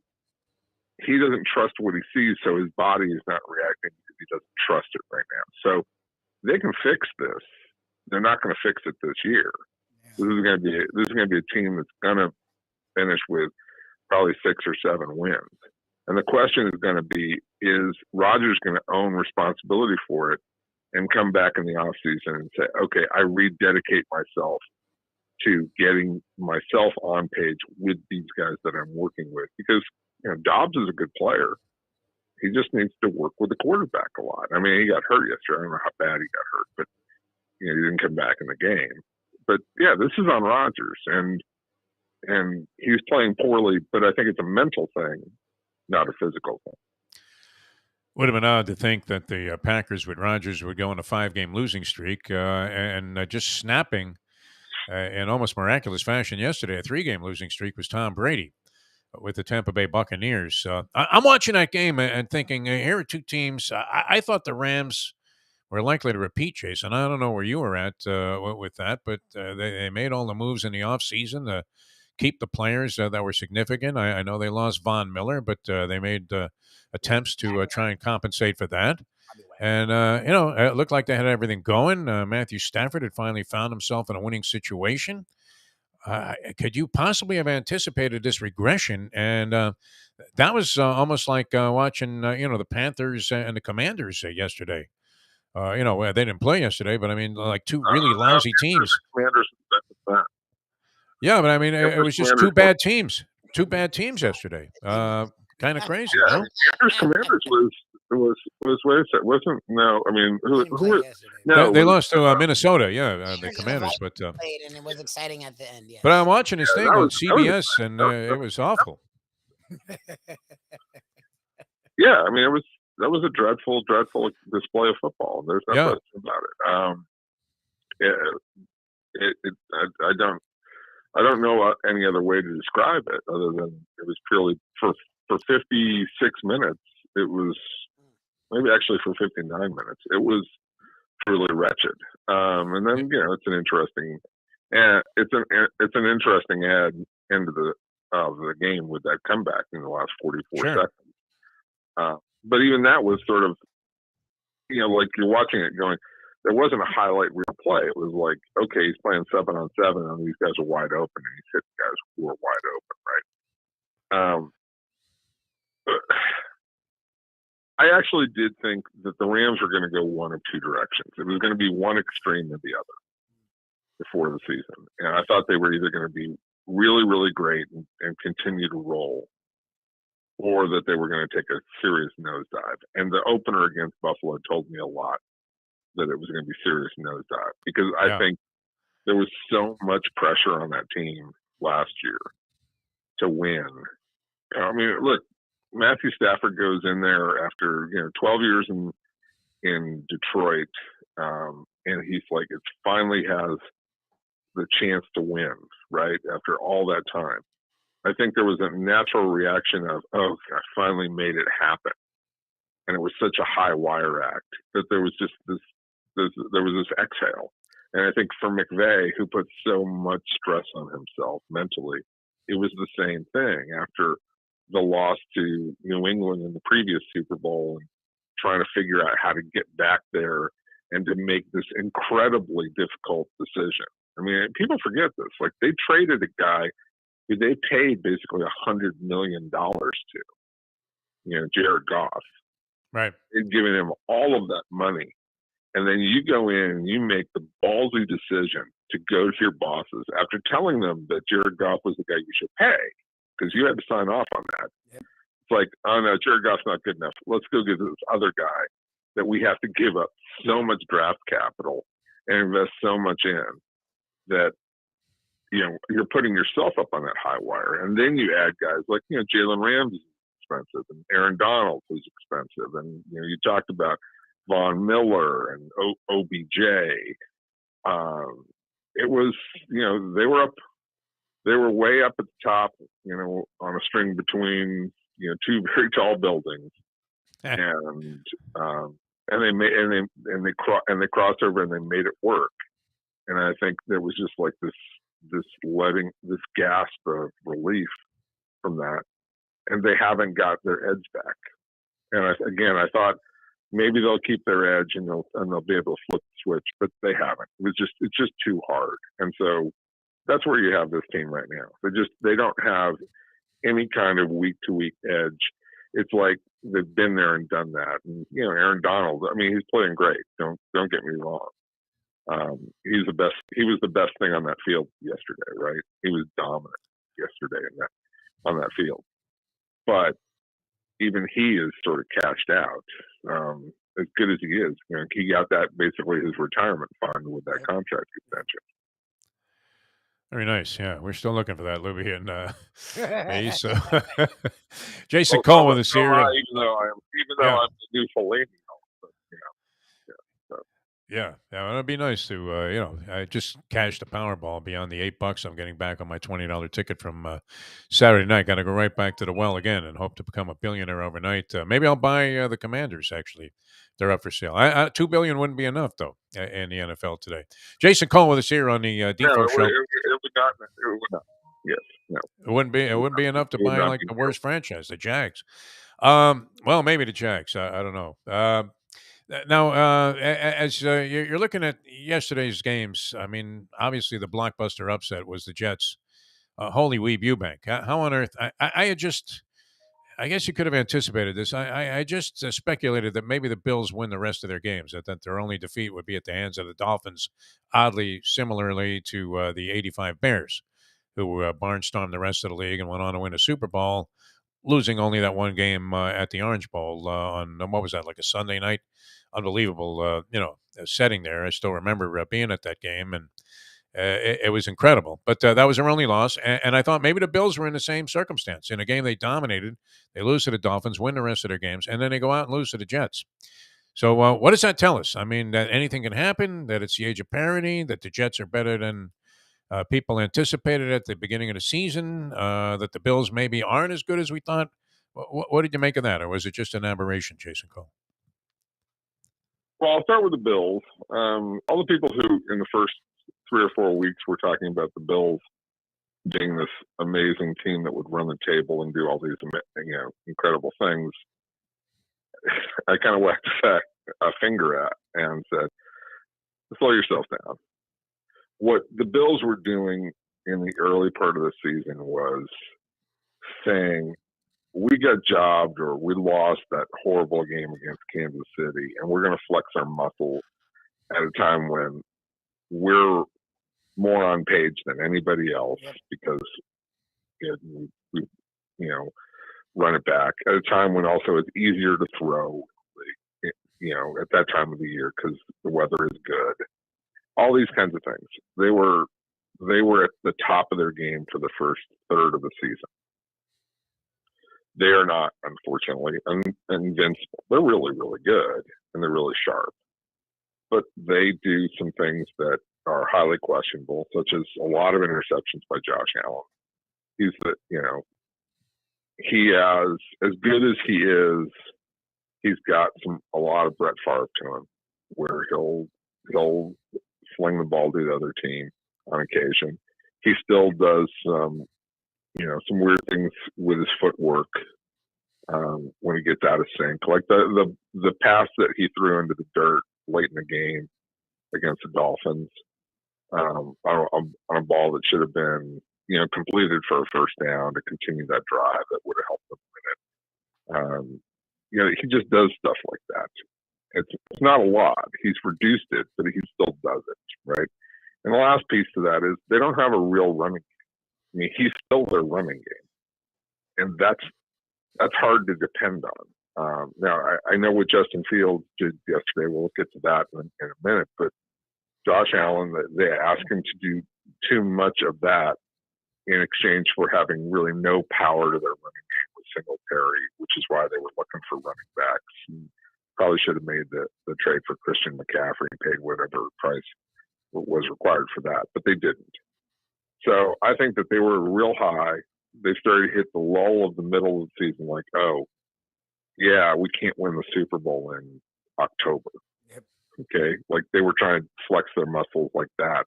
trust what he sees, so his body is not reacting because he doesn't trust it right now. So they can fix this. They're not going to fix it this year. This is going to be a team that's going to finish with probably 6 or 7 wins. And the question is going to be, is Rodgers going to own responsibility for it and come back in the offseason and say, okay, I rededicate myself to getting myself on page with these guys that I'm working with? Because, Dobbs is a good player. He just needs to work with the quarterback a lot. I mean, he got hurt yesterday. I don't know how bad he got hurt, but he didn't come back in the game. But yeah, this is on Rodgers, and he's playing poorly, but I think it's a mental thing, not a physical thing. Would have been odd to think that the Packers with Rodgers would go on a 5-game losing streak and just snapping in almost miraculous fashion yesterday. A 3-game losing streak was Tom Brady with the Tampa Bay Buccaneers. I'm watching that game and thinking, here are two teams. I thought the Rams were likely to repeat, Jason. I don't know where you were at with that, but they made all the moves in the offseason to keep the players that were significant. I know they lost Von Miller, but they made attempts to try and compensate for that. And, it looked like they had everything going. Matthew Stafford had finally found himself in a winning situation. Could you possibly have anticipated this regression? And that was almost like watching, the Panthers and the Commanders yesterday. They didn't play yesterday, but like two really lousy teams. Yeah, but it was just two bad teams. Two bad teams yesterday. Kind of crazy. Yeah, Commanders was wait a second, wasn't no? I mean, who no? They lost to Minnesota. Yeah, the Commanders, but played and it was exciting at the end. Yes. But I'm watching this thing on CBS, and it was awful. Yeah, that was a dreadful display of football. There's no question about it. I don't know any other way to describe it other than it was purely for 56 minutes. It was maybe actually for 59 minutes. It was truly wretched. And then it's an interesting ad end of the game with that comeback in the last 44 seconds. But even that was sort of, like you're watching it going, there wasn't a highlight reel play. It was like, okay, he's playing 7-on-7 and these guys are wide open and he's hitting guys who are wide open, right? I actually did think that the Rams were going to go one of two directions. It was going to be one extreme or the other before the season. And I thought they were either going to be really, really great and continue to roll, or that they were going to take a serious nosedive. And the opener against Buffalo told me a lot that it was going to be serious nosedive, because I think there was so much pressure on that team last year to win. Look, Matthew Stafford goes in there after 12 years in Detroit, and he's like, it finally has the chance to win, right? After all that time, I think there was a natural reaction of, oh, I finally made it happen. and it was such a high wire act that there was just there was this exhale. And I think for McVay, who put so much stress on himself mentally, it was the same thing after the loss to New England in the previous Super Bowl, and trying to figure out how to get back there and to make this incredibly difficult decision. I mean, people forget this. Like, they traded a guy who they paid basically $100 million to, Jared Goff. Right. They'd given him all of that money. And then you go in and you make the ballsy decision to go to your bosses after telling them that Jared Goff was the guy you should pay, because you had to sign off on that. Yep. It's like, oh no, Jared Goff's not good enough. Let's go get this other guy that we have to give up so much draft capital and invest so much in that, you're putting yourself up on that high wire. And then you add guys like, Jalen Ramsey's expensive, and Aaron Donald was expensive. And, you talked about Von Miller and OBJ. It was, they were way up at the top, on a string between, two very tall buildings. And they crossed over and they made it work. And I think there was just like this gasp of relief from that. And they haven't got their edge back. And I thought maybe they'll keep their edge and they'll be able to flip the switch, but they haven't. It's just too hard. And so that's where you have this team right now. They don't have any kind of week to week edge. It's like they've been there and done that. And Aaron Donald, I mean, he's playing great. Don't get me wrong. He's the best. He was the best thing on that field yesterday, right? He was dominant yesterday on that field. But even he is sort of cashed out. As good as he is, he got that basically his retirement fund with that contract extension. Very nice. Yeah, we're still looking for that, Lubie and me. So Jason Cole with us here. Even though I'm the new Fellaini. Yeah, it'd be nice to, I just cashed the Powerball beyond the $8 I'm getting back on my $20 ticket from Saturday night. Got to go right back to the well again and hope to become a billionaire overnight. Maybe I'll buy the Commanders, actually. They're up for sale. $2 billion wouldn't be enough, though, in the NFL today. Jason Cole with us here on the Defo Show. Yes, no. It wouldn't be enough to buy like the worst franchise, the Jags. Well, maybe the Jags. I don't know. Now, as you're looking at yesterday's games, I mean, obviously the blockbuster upset was the Jets. Holy weeb Eubank. How on earth? I guess you could have anticipated this. I just speculated that maybe the Bills win the rest of their games, that their only defeat would be at the hands of the Dolphins, oddly similarly to the '85 Bears, who barnstormed the rest of the league and went on to win a Super Bowl, losing only that one game at the Orange Bowl on, what was that, like a Sunday night? Unbelievable, setting there. I still remember being at that game, and it was incredible. But that was their only loss, and I thought maybe the Bills were in the same circumstance. In a game they dominated, they lose to the Dolphins, win the rest of their games, and then they go out and lose to the Jets. So what does that tell us? I mean, that anything can happen, that it's the age of parity, that the Jets are better than people anticipated at the beginning of the season, that the Bills maybe aren't as good as we thought. What did you make of that, or was it just an aberration, Jason Cole? Well, I'll start with the Bills. All the people who in the first 3 or 4 weeks were talking about the Bills being this amazing team that would run the table and do all these incredible things, I kind of whacked a finger at and said, slow yourself down. What the Bills were doing in the early part of the season was saying, we got jobbed or we lost that horrible game against Kansas City, and we're going to flex our muscles at a time when we're more on page than anybody else because we run it back at a time when also it's easier to throw, at that time of the year because the weather is good. All these kinds of things. They were at the top of their game for the first third of the season. They are not, unfortunately, invincible. They're really, really good, and they're really sharp. But they do some things that are highly questionable, such as a lot of interceptions by Josh Allen. He has, as good as he is, he's got a lot of Brett Favre to him, where he'll sling the ball to the other team on occasion. He still does some weird things with his footwork when he gets out of sync, like the pass that he threw into the dirt late in the game against the Dolphins on a ball that should have been completed for a first down to continue that drive that would have helped them win it. He just does stuff like that. It's not a lot. He's reduced it, but he still does it, right? And the last piece to that is they don't have a real running game. I mean, he's still their running game, and that's hard to depend on. Now, I know what Justin Fields did yesterday. We'll get to that in a minute, but Josh Allen, they asked him to do too much of that in exchange for having really no power to their running game with Singletary, which is why they were looking for running backs. And probably should have made the trade for Christian McCaffrey and paid whatever price was required for that, but they didn't. So I think that they were real high. They started to hit the lull of the middle of the season, like, oh, yeah, we can't win the Super Bowl in October. Yep. Okay, like they were trying to flex their muscles like that.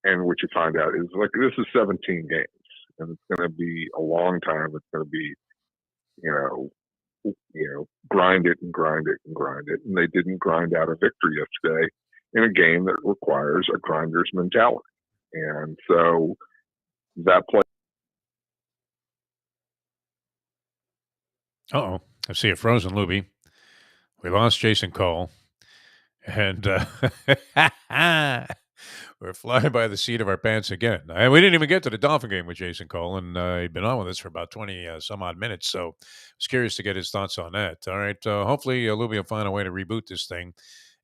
And what you find out is, like, this is 17 games, and it's going to be a long time. It's going to be, grind it and grind it and grind it. And they didn't grind out a victory yesterday in a game that requires a grinder's mentality. And so that play. Uh-oh. I see a frozen Lubie. We lost Jason Cole. And we're flying by the seat of our pants again. And we didn't even get to the Dolphin game with Jason Cole, and he'd been on with us for about 20 some odd minutes. So I was curious to get his thoughts on that. All right. Hopefully, Lubie will find a way to reboot this thing,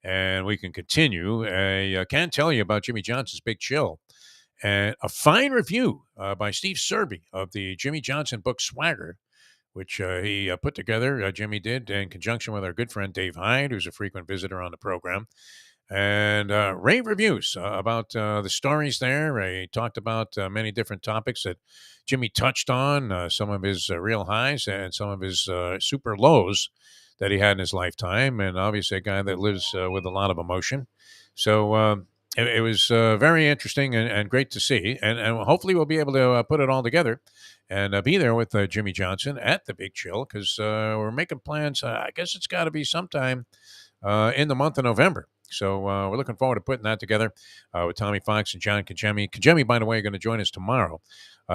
and we can continue. I can't tell you about Jimmy Johnson's Big Chill. And a fine review by Steve Serby of the Jimmy Johnson book Swagger, which he put together, Jimmy did, in conjunction with our good friend Dave Hyde, who's a frequent visitor on the program. And rave reviews about the stories there. He talked about many different topics that Jimmy touched on, some of his real highs and some of his super lows that he had in his lifetime, and obviously a guy that lives with a lot of emotion. So it was very interesting and great to see, and hopefully we'll be able to put it all together and be there with Jimmy Johnson at the Big Chill, because we're making plans. I guess it's got to be sometime in the month of November. So we're looking forward to putting that together with Tommy Fox and John Kajemi. Kajemi, by the way, are going to join us tomorrow.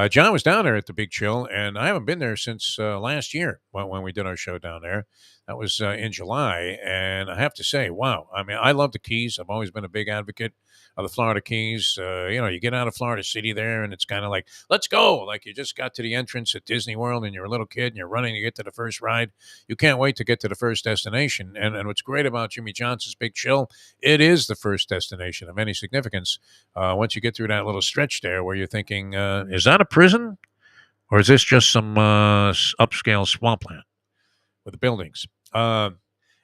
John was down there at the Big Chill, and I haven't been there since last year when we did our show down there. That was in July, and I have to say, wow. I mean, I love the Keys. I've always been a big advocate of the Florida Keys. You get out of Florida City there, and it's kind of like, let's go. Like you just got to the entrance at Disney World, and you're a little kid, and you're running to get to the first ride. You can't wait to get to the first destination. And what's great about Jimmy Johnson's Big Chill, it is the first destination of any significance. Once you get through that little stretch there where you're thinking, is that a prison? Or is this just some upscale swampland with the buildings? And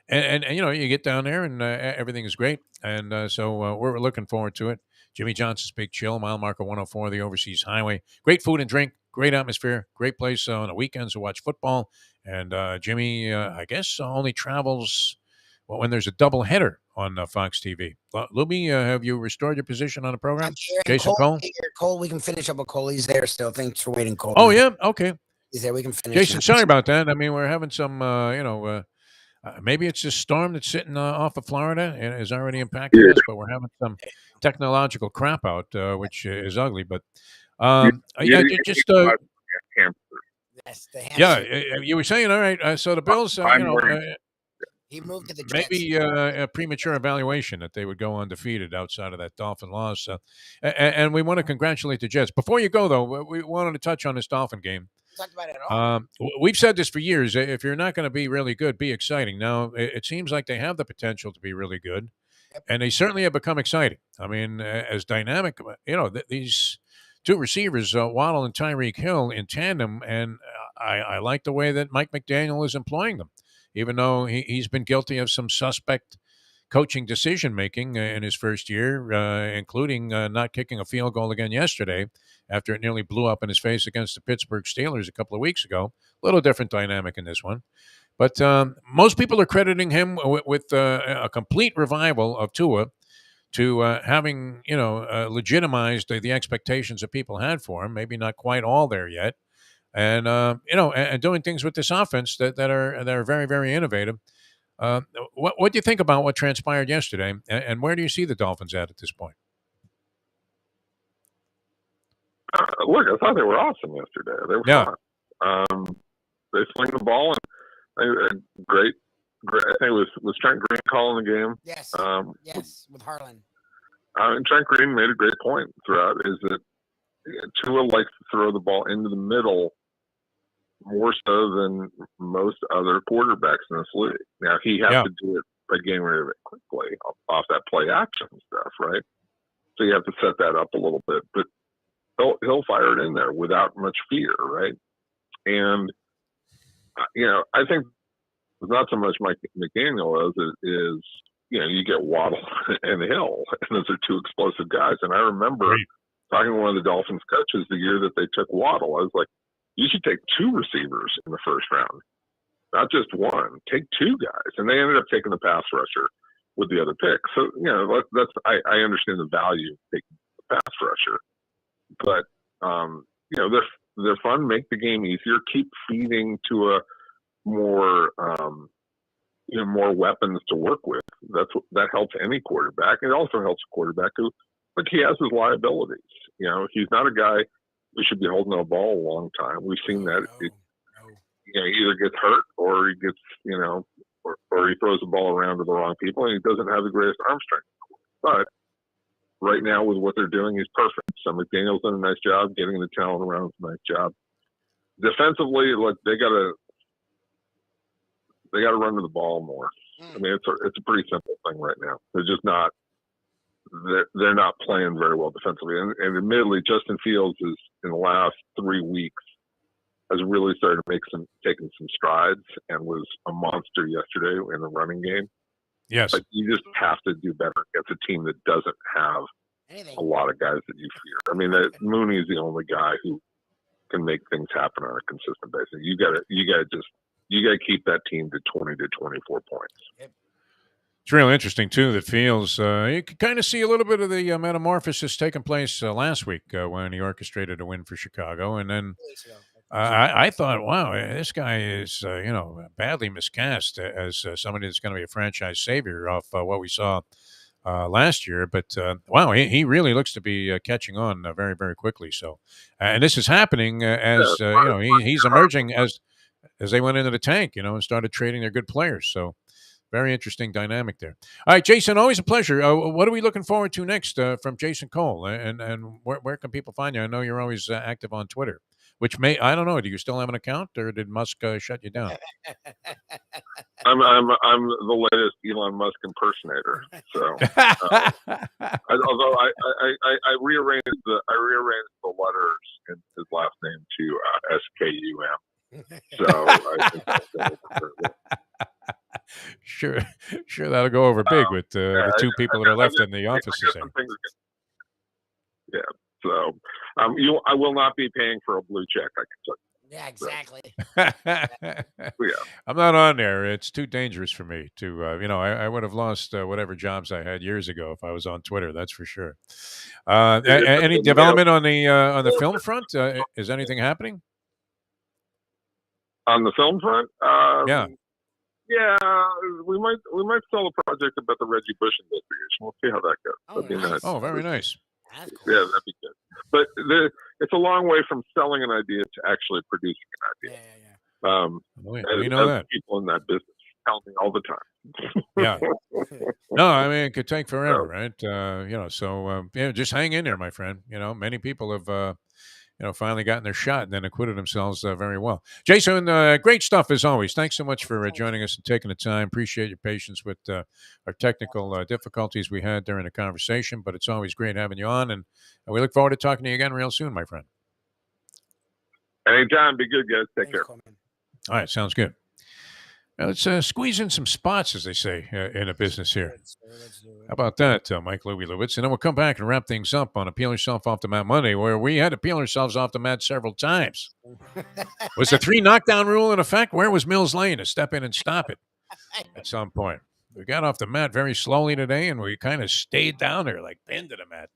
you get down there and everything is great. And so we're looking forward to it. Jimmy Johnson's Big Chill, mile marker 104, the Overseas Highway. Great food and drink, great atmosphere, great place on the weekends to watch football. And Jimmy, I guess, only travels when there's a doubleheader on Fox TV. Lubie, have you restored your position on the program? Jason Cole? Cole, we can finish up with Cole. He's there still. Thanks for waiting, Cole. Oh, yeah? Okay. He's there. We can finish. Jason, now. sorry about that. I mean, we're having some, maybe it's this storm that's sitting off of Florida and is already impacting us, but we're having some technological crap out, which is ugly. But just Yes, the yeah, hamster. you were saying, all right. So the Bills, He moved to the Jets. maybe a premature evaluation that they would go undefeated outside of that Dolphin loss. And we want to congratulate the Jets. Before you go, though, we wanted to touch on this Dolphin game. Talked about it at all. We've said this for years. If you're not going to be really good, be exciting. Now, it seems like they have the potential to be really good, and they certainly have become exciting. I mean, as dynamic, these two receivers, Waddle and Tyreek Hill, in tandem, and I like the way that Mike McDaniel is employing them, even though he's been guilty of some suspect coaching decision-making in his first year, including not kicking a field goal again yesterday after it nearly blew up in his face against the Pittsburgh Steelers a couple of weeks ago. A little different dynamic in this one. But most people are crediting him with a complete revival of Tua to having legitimized the expectations that people had for him. Maybe not quite all there yet, and and doing things with this offense that are very, very innovative. Uh, what do you think about what transpired yesterday, and where do you see the Dolphins at this point? Look, I thought they were awesome yesterday. They were Yeah. fun. They sling the ball, and great. I think it was Trent Green calling the game. Yes. Yes, with Harlan. And Trent Green made a great point throughout. Is that Tua likes to throw the ball into the middle more so than most other quarterbacks in this league. Now he has to do it by getting rid of it quickly off that play action stuff, right? So you have to set that up a little bit, but he'll fire it in there without much fear, right? And I think it's not so much Mike McDaniel is you get Waddle and Hill, and those are two explosive guys. And I remember talking to one of the Dolphins coaches the year that they took Waddle. I was like, you should take two receivers in the first round, not just one. Take two guys. And they ended up taking the pass rusher with the other pick. So, I understand the value of taking the pass rusher. But, they're fun, make the game easier, keep feeding to a more, more weapons to work with. That helps any quarterback. It also helps a quarterback who, he has his liabilities. He's not a guy who should be holding a ball a long time. We've seen that. He either gets hurt or he gets, or he throws the ball around to the wrong people, and he doesn't have the greatest arm strength. But right now, with what they're doing, he's perfect. So McDaniel's done a nice job getting the talent around. A nice job defensively. Look, they got to run to the ball more. I mean, it's a pretty simple thing right now. They're just not. They're not playing very well defensively, and admittedly, Justin Fields is in the last 3 weeks has really started taking some strides and was a monster yesterday in the running game. Yes, but you just have to do better against a team that doesn't have a lot of guys that you fear. I mean, Mooney is the only guy who can make things happen on a consistent basis. You got to keep that team to 20 to 24 points. Yep. It's really interesting, too, that Fields, you could kind of see a little bit of the metamorphosis taking place last week when he orchestrated a win for Chicago. And then I thought, wow, this guy is, badly miscast as somebody that's going to be a franchise savior off what we saw last year. But, wow, he really looks to be catching on very, very quickly. So, and this is happening as, he's emerging as they went into the tank, and started trading their good players. So, very interesting dynamic there. All right, Jason, always a pleasure. What are we looking forward to next from Jason Cole? And where can people find you? I know you're always active on Twitter, which I don't know. Do you still have an account, or did Musk shut you down? I'm the latest Elon Musk impersonator. So, although I rearranged the letters in his last name to SKUM. So I think that's Sure, that'll go over big with the two people that are left in the office. Yeah, so I will not be paying for a blue check. I can tell you. Yeah, exactly. Yeah, I'm not on there. It's too dangerous for me to. I would have lost whatever jobs I had years ago if I was on Twitter. That's for sure. Any development on the film front? Is anything happening on the film front? Yeah. Yeah, we might sell a project about the Reggie Bush investigation. We'll see how that goes. That'd be nice. Oh, very nice. Cool. Yeah, that'd be good. But it's a long way from selling an idea to actually producing an idea. Yeah. We know that. People in that business tell me all the time. Yeah. No, I mean, it could take forever, right? So just hang in there, my friend. Many people have finally gotten their shot and then acquitted themselves very well. Jason, great stuff as always. Thanks so much for joining us and taking the time. Appreciate your patience with our technical difficulties we had during the conversation, but it's always great having you on, and we look forward to talking to you again real soon, my friend. Anytime. Be good, guys. Take care. All right, sounds good. Now, let's squeeze in some spots, as they say in a business here. Let's do How about that, Mike Lubie Lubitz? And then we'll come back and wrap things up on a Peel Yourself Off the Mat Monday, where we had to peel ourselves off the mat several times. Was the 3 knockdown rule in effect? Where was Mills Lane to step in and stop it at some point? We got off the mat very slowly today, and we kind of stayed down there, like pinned to the mat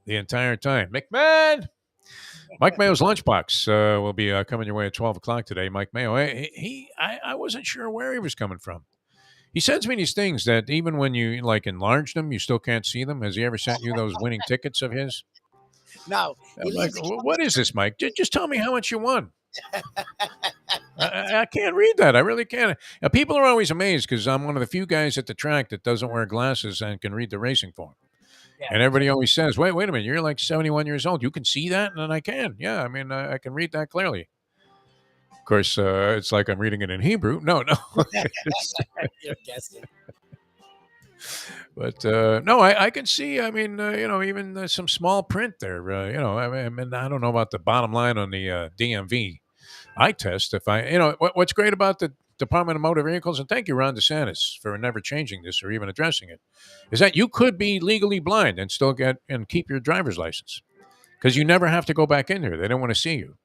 the entire time. McMahon! Mike Mayo's lunchbox will be coming your way at 12 o'clock today. Mike Mayo, I wasn't sure where he was coming from. He sends me these things that even when you like enlarge them, you still can't see them. Has he ever sent you those winning tickets of his? No. I'm like, what is this, Mike? Just tell me how much you won. I can't read that. I really can't. Now, people are always amazed because I'm one of the few guys at the track that doesn't wear glasses and can read the racing form. Yeah. And everybody always says, wait a minute, you're like 71 years old. You can see that? And I can. Yeah, I mean, I can read that clearly. Of course, it's like I'm reading it in Hebrew. No. You're guessing. But no, I can see. I mean, even some small print there. I mean, I don't know about the bottom line on the DMV eye test. If what's great about the Department of Motor Vehicles, and thank you, Ron DeSantis, for never changing this or even addressing it, is that you could be legally blind and still get and keep your driver's license because you never have to go back in there. They don't want to see you.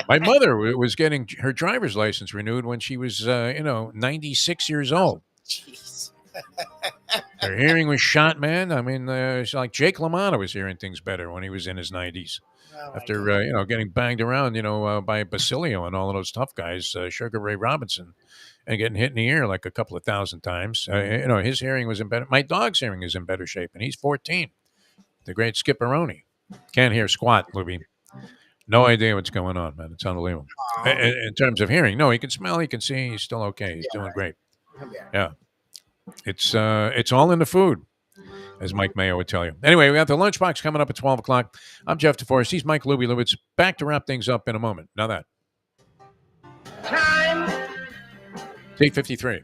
My mother was getting her driver's license renewed when she was, 96 years old. Jeez. Her hearing was shot, man. I mean, it's like Jake LaMotta was hearing things better when he was in his 90s. After, getting banged around, by Basilio and all of those tough guys, Sugar Ray Robinson, and getting hit in the ear like a couple of thousand times. His hearing was in better. My dog's hearing is in better shape, and he's 14. The great Skipperoni. Can't hear squat, Lubie. No idea what's going on, man. It's unbelievable. In terms of hearing, no, he can smell, he can see. He's still okay. He's doing great. Yeah. It's all in the food, as Mike Mayo would tell you. Anyway, we got the lunchbox coming up at 12 o'clock. I'm Jeff DeForest. He's Mike Lubie Lubitz. Back to wrap things up in a moment. Now that. Time. It's 8:53.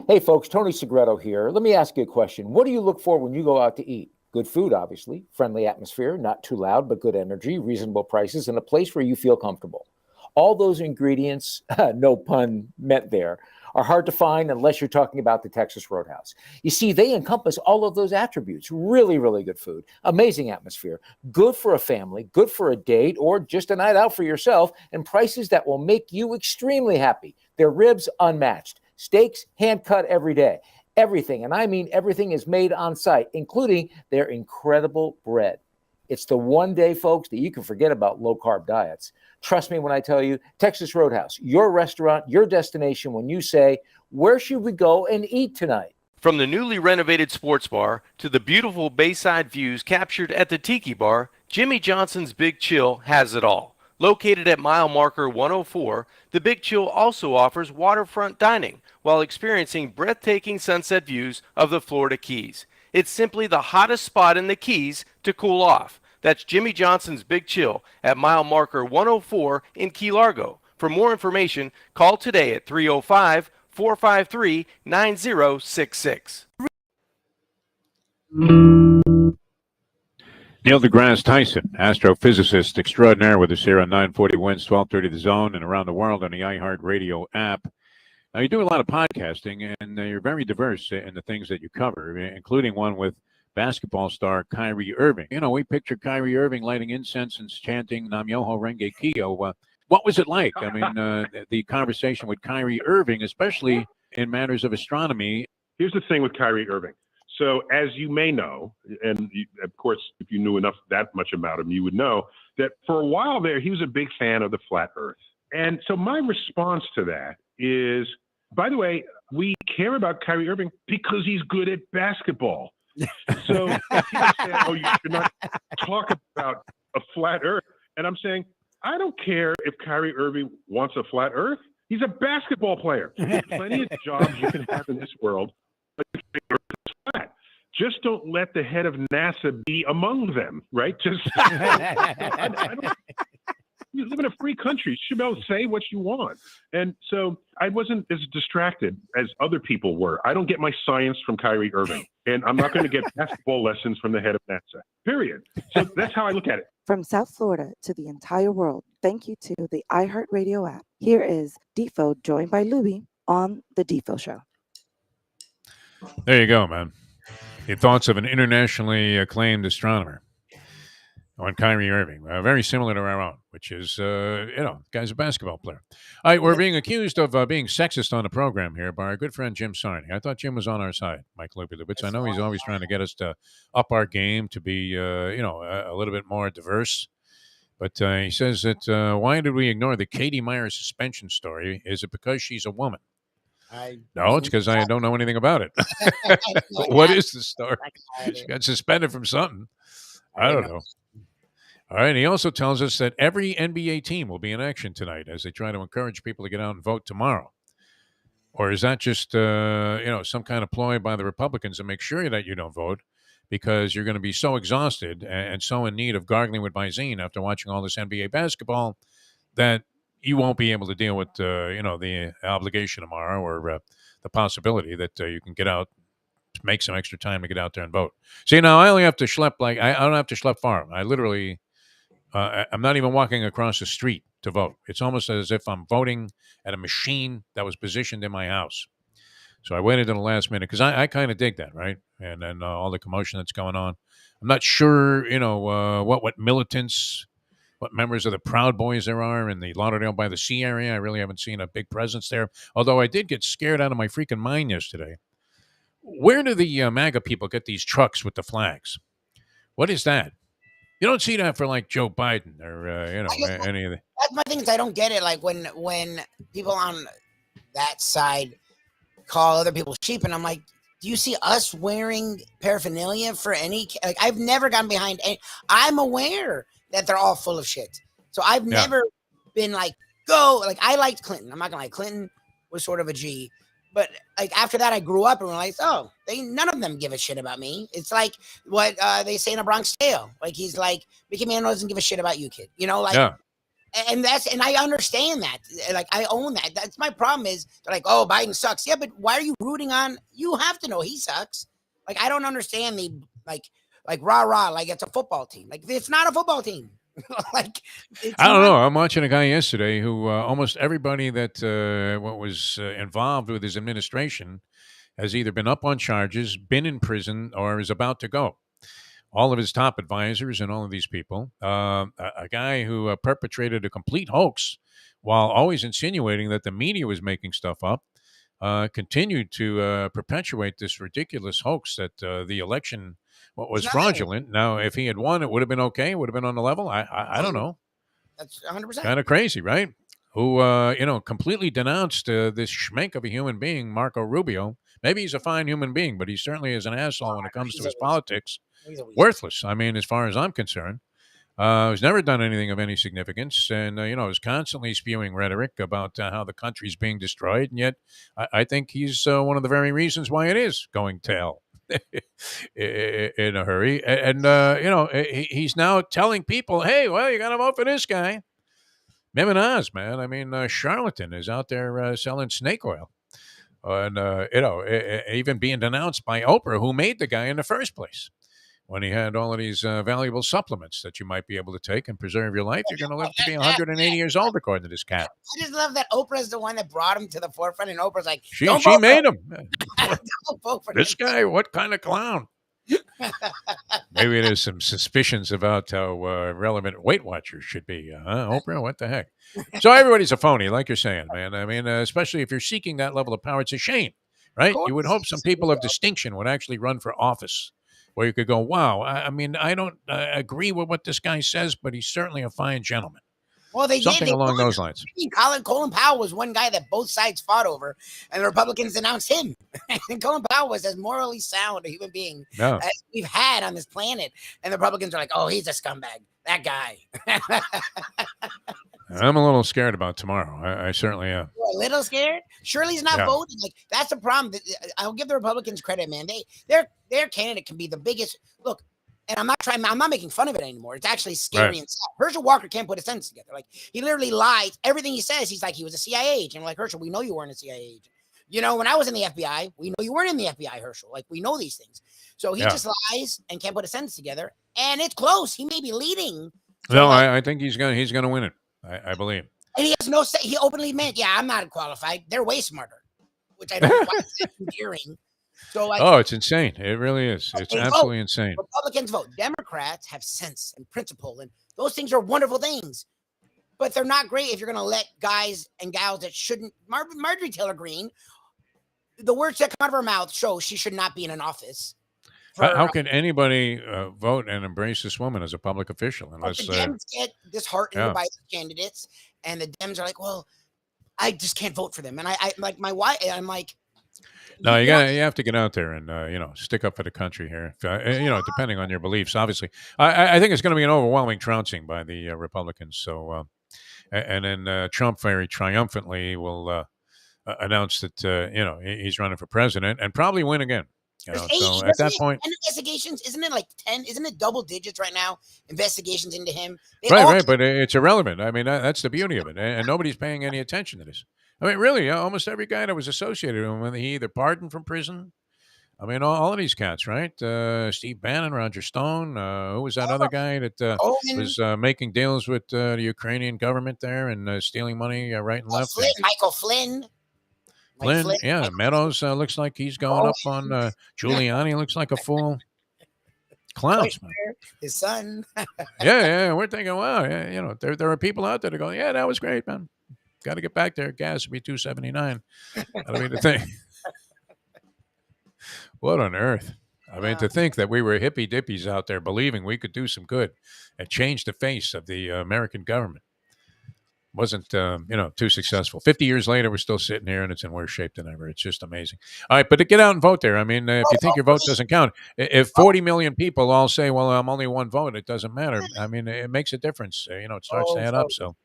Hey, folks, Tony Segreto here. Let me ask you a question. What do you look for when you go out to eat? Good food, obviously, friendly atmosphere, not too loud, but good energy, reasonable prices, and a place where you feel comfortable. All those ingredients, no pun meant there, are hard to find unless you're talking about the Texas Roadhouse. You see, they encompass all of those attributes. Really, really good food, amazing atmosphere, good for a family, good for a date, or just a night out for yourself, and prices that will make you extremely happy. Their ribs, unmatched. Steaks, hand-cut every day. Everything, and I mean everything, is made on site, including their incredible bread. It's the one day, folks, that you can forget about low-carb diets. Trust me when I tell you, Texas Roadhouse, your restaurant, your destination when you say, where should we go and eat tonight? From the newly renovated sports bar to the beautiful bayside views captured at the Tiki Bar, Jimmy Johnson's Big Chill has it all. Located at mile marker 104, the Big Chill also offers waterfront dining while experiencing breathtaking sunset views of the Florida Keys. It's simply the hottest spot in the Keys to cool off. That's Jimmy Johnson's Big Chill at mile marker 104 in Key Largo. For more information, call today at 305-453-9066. Neil deGrasse Tyson, astrophysicist extraordinaire, with us here on 940 Wins, 1230 The Zone, and around the world on the iHeartRadio app. Now, you do a lot of podcasting, and you're very diverse in the things that you cover, including one with basketball star Kyrie Irving. We picture Kyrie Irving lighting incense and chanting Nam Myoho Renge Kyo. What was it like? I mean, the conversation with Kyrie Irving, especially in matters of astronomy. Here's the thing with Kyrie Irving. So as you may know, and of course, if you knew that much about him, you would know that for a while there, he was a big fan of the flat earth. And so my response to that is, by the way, we care about Kyrie Irving because he's good at basketball. So people say, oh, you should not talk about a flat earth. And I'm saying, I don't care if Kyrie Irving wants a flat earth. He's a basketball player. There's plenty of jobs you can have in this world. Just don't let the head of NASA be among them, right? Just you live in a free country. You should be able to say what you want. And so I wasn't as distracted as other people were. I don't get my science from Kyrie Irving, and I'm not going to get basketball lessons from the head of NASA, period. So that's how I look at it. From South Florida to the entire world, thank you to the iHeartRadio app. Here is Defo joined by Lubie on The Defo Show. There you go, man. The thoughts of an internationally acclaimed astronomer on Kyrie Irving, very similar to our own, which is, the guy's a basketball player. All right, we're being accused of being sexist on the program here by our good friend Jim Sarney. I thought Jim was on our side, Mike Lubitz. I know he's always trying to get us to up our game, to be, a little bit more diverse. But he says that why did we ignore the Katie Meyer suspension story? Is it because she's a woman? No, it's because I don't know anything about it. What is the story? She got suspended from something. I don't know. All right. He also tells us that every NBA team will be in action tonight as they try to encourage people to get out and vote tomorrow. Or is that just, some kind of ploy by the Republicans to make sure that you don't vote because you're going to be so exhausted and so in need of gargling with Visine after watching all this NBA basketball that you won't be able to deal with, the obligation tomorrow or the possibility that you can get out, make some extra time to get out there and vote. See, now I only have to schlep, I don't have to schlep far. I literally... I'm not even walking across the street to vote. It's almost as if I'm voting at a machine that was positioned in my house. So I waited to the last minute because I kind of dig that, right? And then all the commotion that's going on. I'm not sure, what militants, what members of the Proud Boys there are in the Lauderdale by the Sea area. I really haven't seen a big presence there. Although I did get scared out of my freaking mind yesterday. Where do the MAGA people get these trucks with the flags? What is that? You don't see that for like Joe Biden or any of the. That's my thing is I don't get it. Like when people on that side call other people sheep, and I'm like, do you see us wearing paraphernalia for any? Like I've never gotten behind any. I'm aware that they're all full of shit, so I've never been like go. Like I liked Clinton. I'm not gonna lie, Clinton was sort of a G. But like after that, I grew up and realized, none of them give a shit about me. It's like what they say in a Bronx Tale. Like he's like, Mickey Mantle doesn't give a shit about you, kid. And I understand that. Like I own that. That's my problem. Is they're like, oh, Biden sucks. Yeah, but why are you rooting on? You have to know he sucks. Like I don't understand the like rah rah. Like it's a football team. Like it's not a football team. I don't know. I'm watching a guy yesterday who almost everybody that was involved with his administration has either been up on charges, been in prison, or is about to go. All of his top advisors and all of these people. A guy who perpetrated a complete hoax while always insinuating that the media was making stuff up, continued to perpetuate this ridiculous hoax that the election was fraudulent. Now, if he had won, it would have been okay. It would have been on the level. I don't know. That's 100%. Kind of crazy, right? Who, completely denounced this schmink of a human being, Marco Rubio. Maybe he's a fine human being, but he certainly is an asshole when it comes to his politics. Worthless. I mean, as far as I'm concerned. He's never done anything of any significance and, is constantly spewing rhetoric about how the country's being destroyed. And yet I think he's one of the very reasons why it is going to hell in a hurry. And he's now telling people, hey, well, you got to vote for this guy. Mim and Oz, man. I mean, Charlatan is out there selling snake oil. And, even being denounced by Oprah, who made the guy in the first place. When he had all of these valuable supplements that you might be able to take and preserve your life, you're going to live to be 180 years old, according to this cat. I just love that Oprah's the one that brought him to the forefront, and Oprah's like, she made him. Don't vote for this guy. What kind of clown? Maybe there's some suspicions about how relevant Weight Watchers should be. Oprah, what the heck? So everybody's a phony, like you're saying, man. I mean, especially if you're seeking that level of power, it's a shame, right? You would hope some people of distinction would actually run for office. Where you could go, wow, I mean, I don't agree with what this guy says, but he's certainly a fine gentleman. Well, Something along those lines. Colin Powell was one guy that both sides fought over, and the Republicans denounced him. And Colin Powell was as morally sound a human being as we've had on this planet. And the Republicans are like, oh, he's a scumbag. That guy. I'm a little scared about tomorrow. I certainly am. You're a little scared? Shirley's not voting. Like that's the problem. I'll give the Republicans credit, man. Their candidate can be the biggest. Look, and I'm not making fun of it anymore. It's actually scary and sad. Herschel Walker can't put his sentence together. Like he literally lies. Everything he says, he's like he was a CIA agent. I'm like, Herschel, we know you weren't a CIA agent. When I was in the FBI, we know you weren't in the FBI, Herschel. Like we know these things. So he just lies and can't put a sentence together. And it's close. He may be leading So No, like, I think he's gonna win it. I believe. and he has no say. He openly meant, yeah, I'm not qualified. They're way smarter, which I don't find that endearing. So like, Oh, it's insane. It really is. It's they vote. absolutely insane. Republicans vote. Democrats have sense and principle, and those things are wonderful things. But they're not great if you're going to let guys and gals that shouldn't. Marjorie Taylor Greene, the words that come out of her mouth show she should not be in an office. How can anybody vote and embrace this woman as a public official the unless? Dems get disheartened Yeah. by the candidates, and the Dems are like, "Well, I just can't vote for them." And I like my wife. I'm like, No, you have to get out there and stick up for the country here. Depending on your beliefs, obviously. I think it's going to be an overwhelming trouncing by the Republicans. So, and then Trump very triumphantly will announce that he's running for president and probably win again. So at that point, investigations, isn't it like 10? Isn't it double digits right now? Investigations into him, right, but it's irrelevant. I mean, that's the beauty of it, and nobody's paying any attention to this. I mean, really, almost every guy that was associated with him, when he either pardoned from prison. I mean, all of these cats, right? Steve Bannon, Roger Stone. Who was that other guy that was making deals with the Ukrainian government there and stealing money right and left? Michael Flynn. Flynn, yeah. Meadows looks like he's going up on Giuliani. Looks like a fool. Clowns, man. His son. yeah. We're thinking, wow, yeah, there are people out there that go, yeah, that was great, man. Got to get back there. Gas will be $2.79. That'll be the thing. What on earth? I mean, to think that we were hippy dippies out there believing we could do some good and change the face of the American government wasn't, too successful. 50 years later, we're still sitting here and it's in worse shape than ever. It's just amazing. All right, but to get out and vote there. I mean, if you think your vote doesn't count, if 40 million people all say, well, I'm only one vote, it doesn't matter. I mean, it makes a difference. It starts to add up. So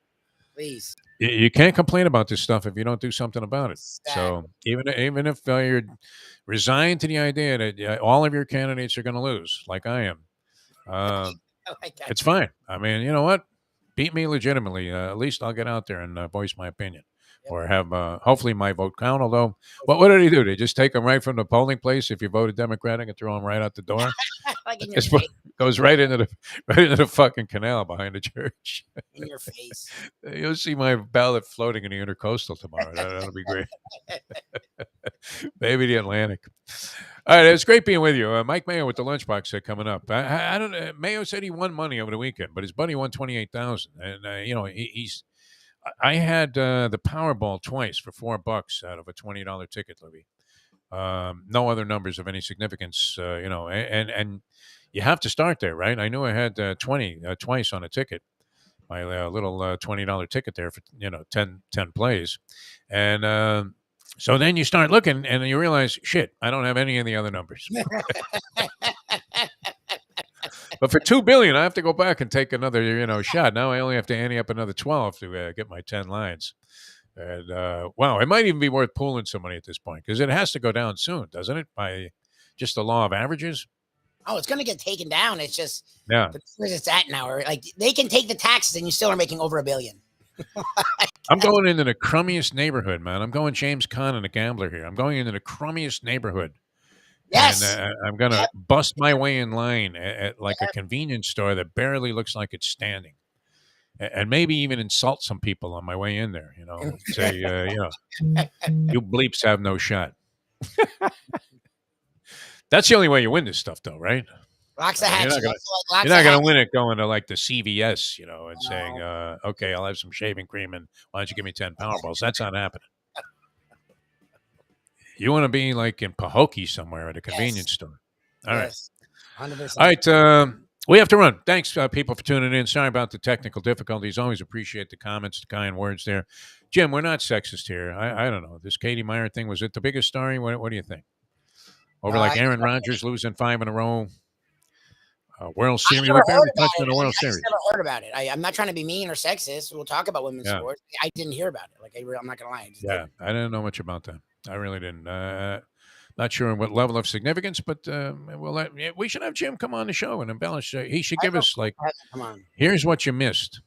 please, you can't complain about this stuff if you don't do something about it. So even if you're resigned to the idea that all of your candidates are going to lose, like I am, it's fine. I mean, you know what? Beat me legitimately. At least I'll get out there and voice my opinion, or have hopefully my vote count. Although, what did he do? They just take them right from the polling place if you voted Democratic and throw them right out the door. Goes right into the fucking canal behind the church. In your face. You'll see my ballot floating in the Intercoastal tomorrow. That'll be great. Maybe the Atlantic. All right, it's great being with you, Mike Mayo with the lunchbox coming up. I don't know. Mayo said he won money over the weekend, but his buddy won 28,000, and he's. I had the Powerball twice for $4 out of a $20 ticket, Libby. No other numbers of any significance, and you have to start there, right? I knew I had 20 twice on a ticket, my little $20 ticket there for 10 plays, and so then you start looking and you realize, shit, I don't have any of the other numbers. But for $2 billion, I have to go back and take another shot. Now I only have to ante up another 12 to get my 10 lines. And wow, it might even be worth pooling some money at this point because it has to go down soon, doesn't it? By just the law of averages. Oh, it's going to get taken down. It's just where's it's at now. Like they can take the taxes and you still are making over $1 billion. I'm going into the crummiest neighborhood, man. I'm going James Caan and a gambler here. I'm going into the crummiest neighborhood. Yes. And I'm going to bust my way in line at like a convenience store that barely looks like it's standing. And maybe even insult some people on my way in there, say, you bleeps have no shot. That's the only way you win this stuff, though, right? Locks the hatch. You're not going to win it going to like the CVS, and saying, okay, I'll have some shaving cream and why don't you give me 10 Powerballs? That's not happening. You want to be like in Pahokee somewhere at a convenience store. All right. 100%. All right. We have to run. Thanks, people, for tuning in. Sorry about the technical difficulties. Always appreciate the comments, the kind words there. Jim, we're not sexist here. I don't know. This Katie Meyer thing, was it the biggest story? What do you think? Over like Aaron Rodgers losing 5 in a row. World Series. We barely touched on the World Series. I never heard about it. I'm not trying to be mean or sexist. We'll talk about women's sports. I didn't hear about it. Like I'm not gonna lie. I didn't know much about that. I really didn't. Not sure what level of significance, but we should have Jim come on the show and embellish. He should give us come on. Here's what you missed.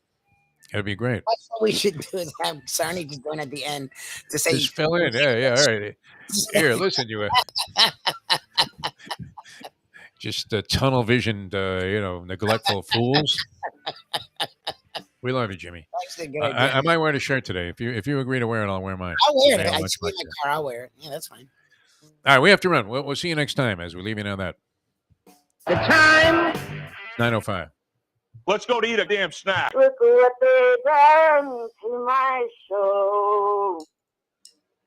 That'd be great. That's what we should do is have Sarni just going at the end to say. Just fill in. Yeah. All right. Here, listen, you. Just tunnel visioned, neglectful fools. We love you, Jimmy. Actually, a good idea. I might wear the shirt today. If you agree to wear it, I'll wear mine. I'll wear it. Today, I I'll see it in my car. I'll wear it. Yeah, that's fine. All right, we have to run. We'll see you next time as we leave you on that. The time. 9:05. Let's go to eat a damn snack. Look what they done to my soul.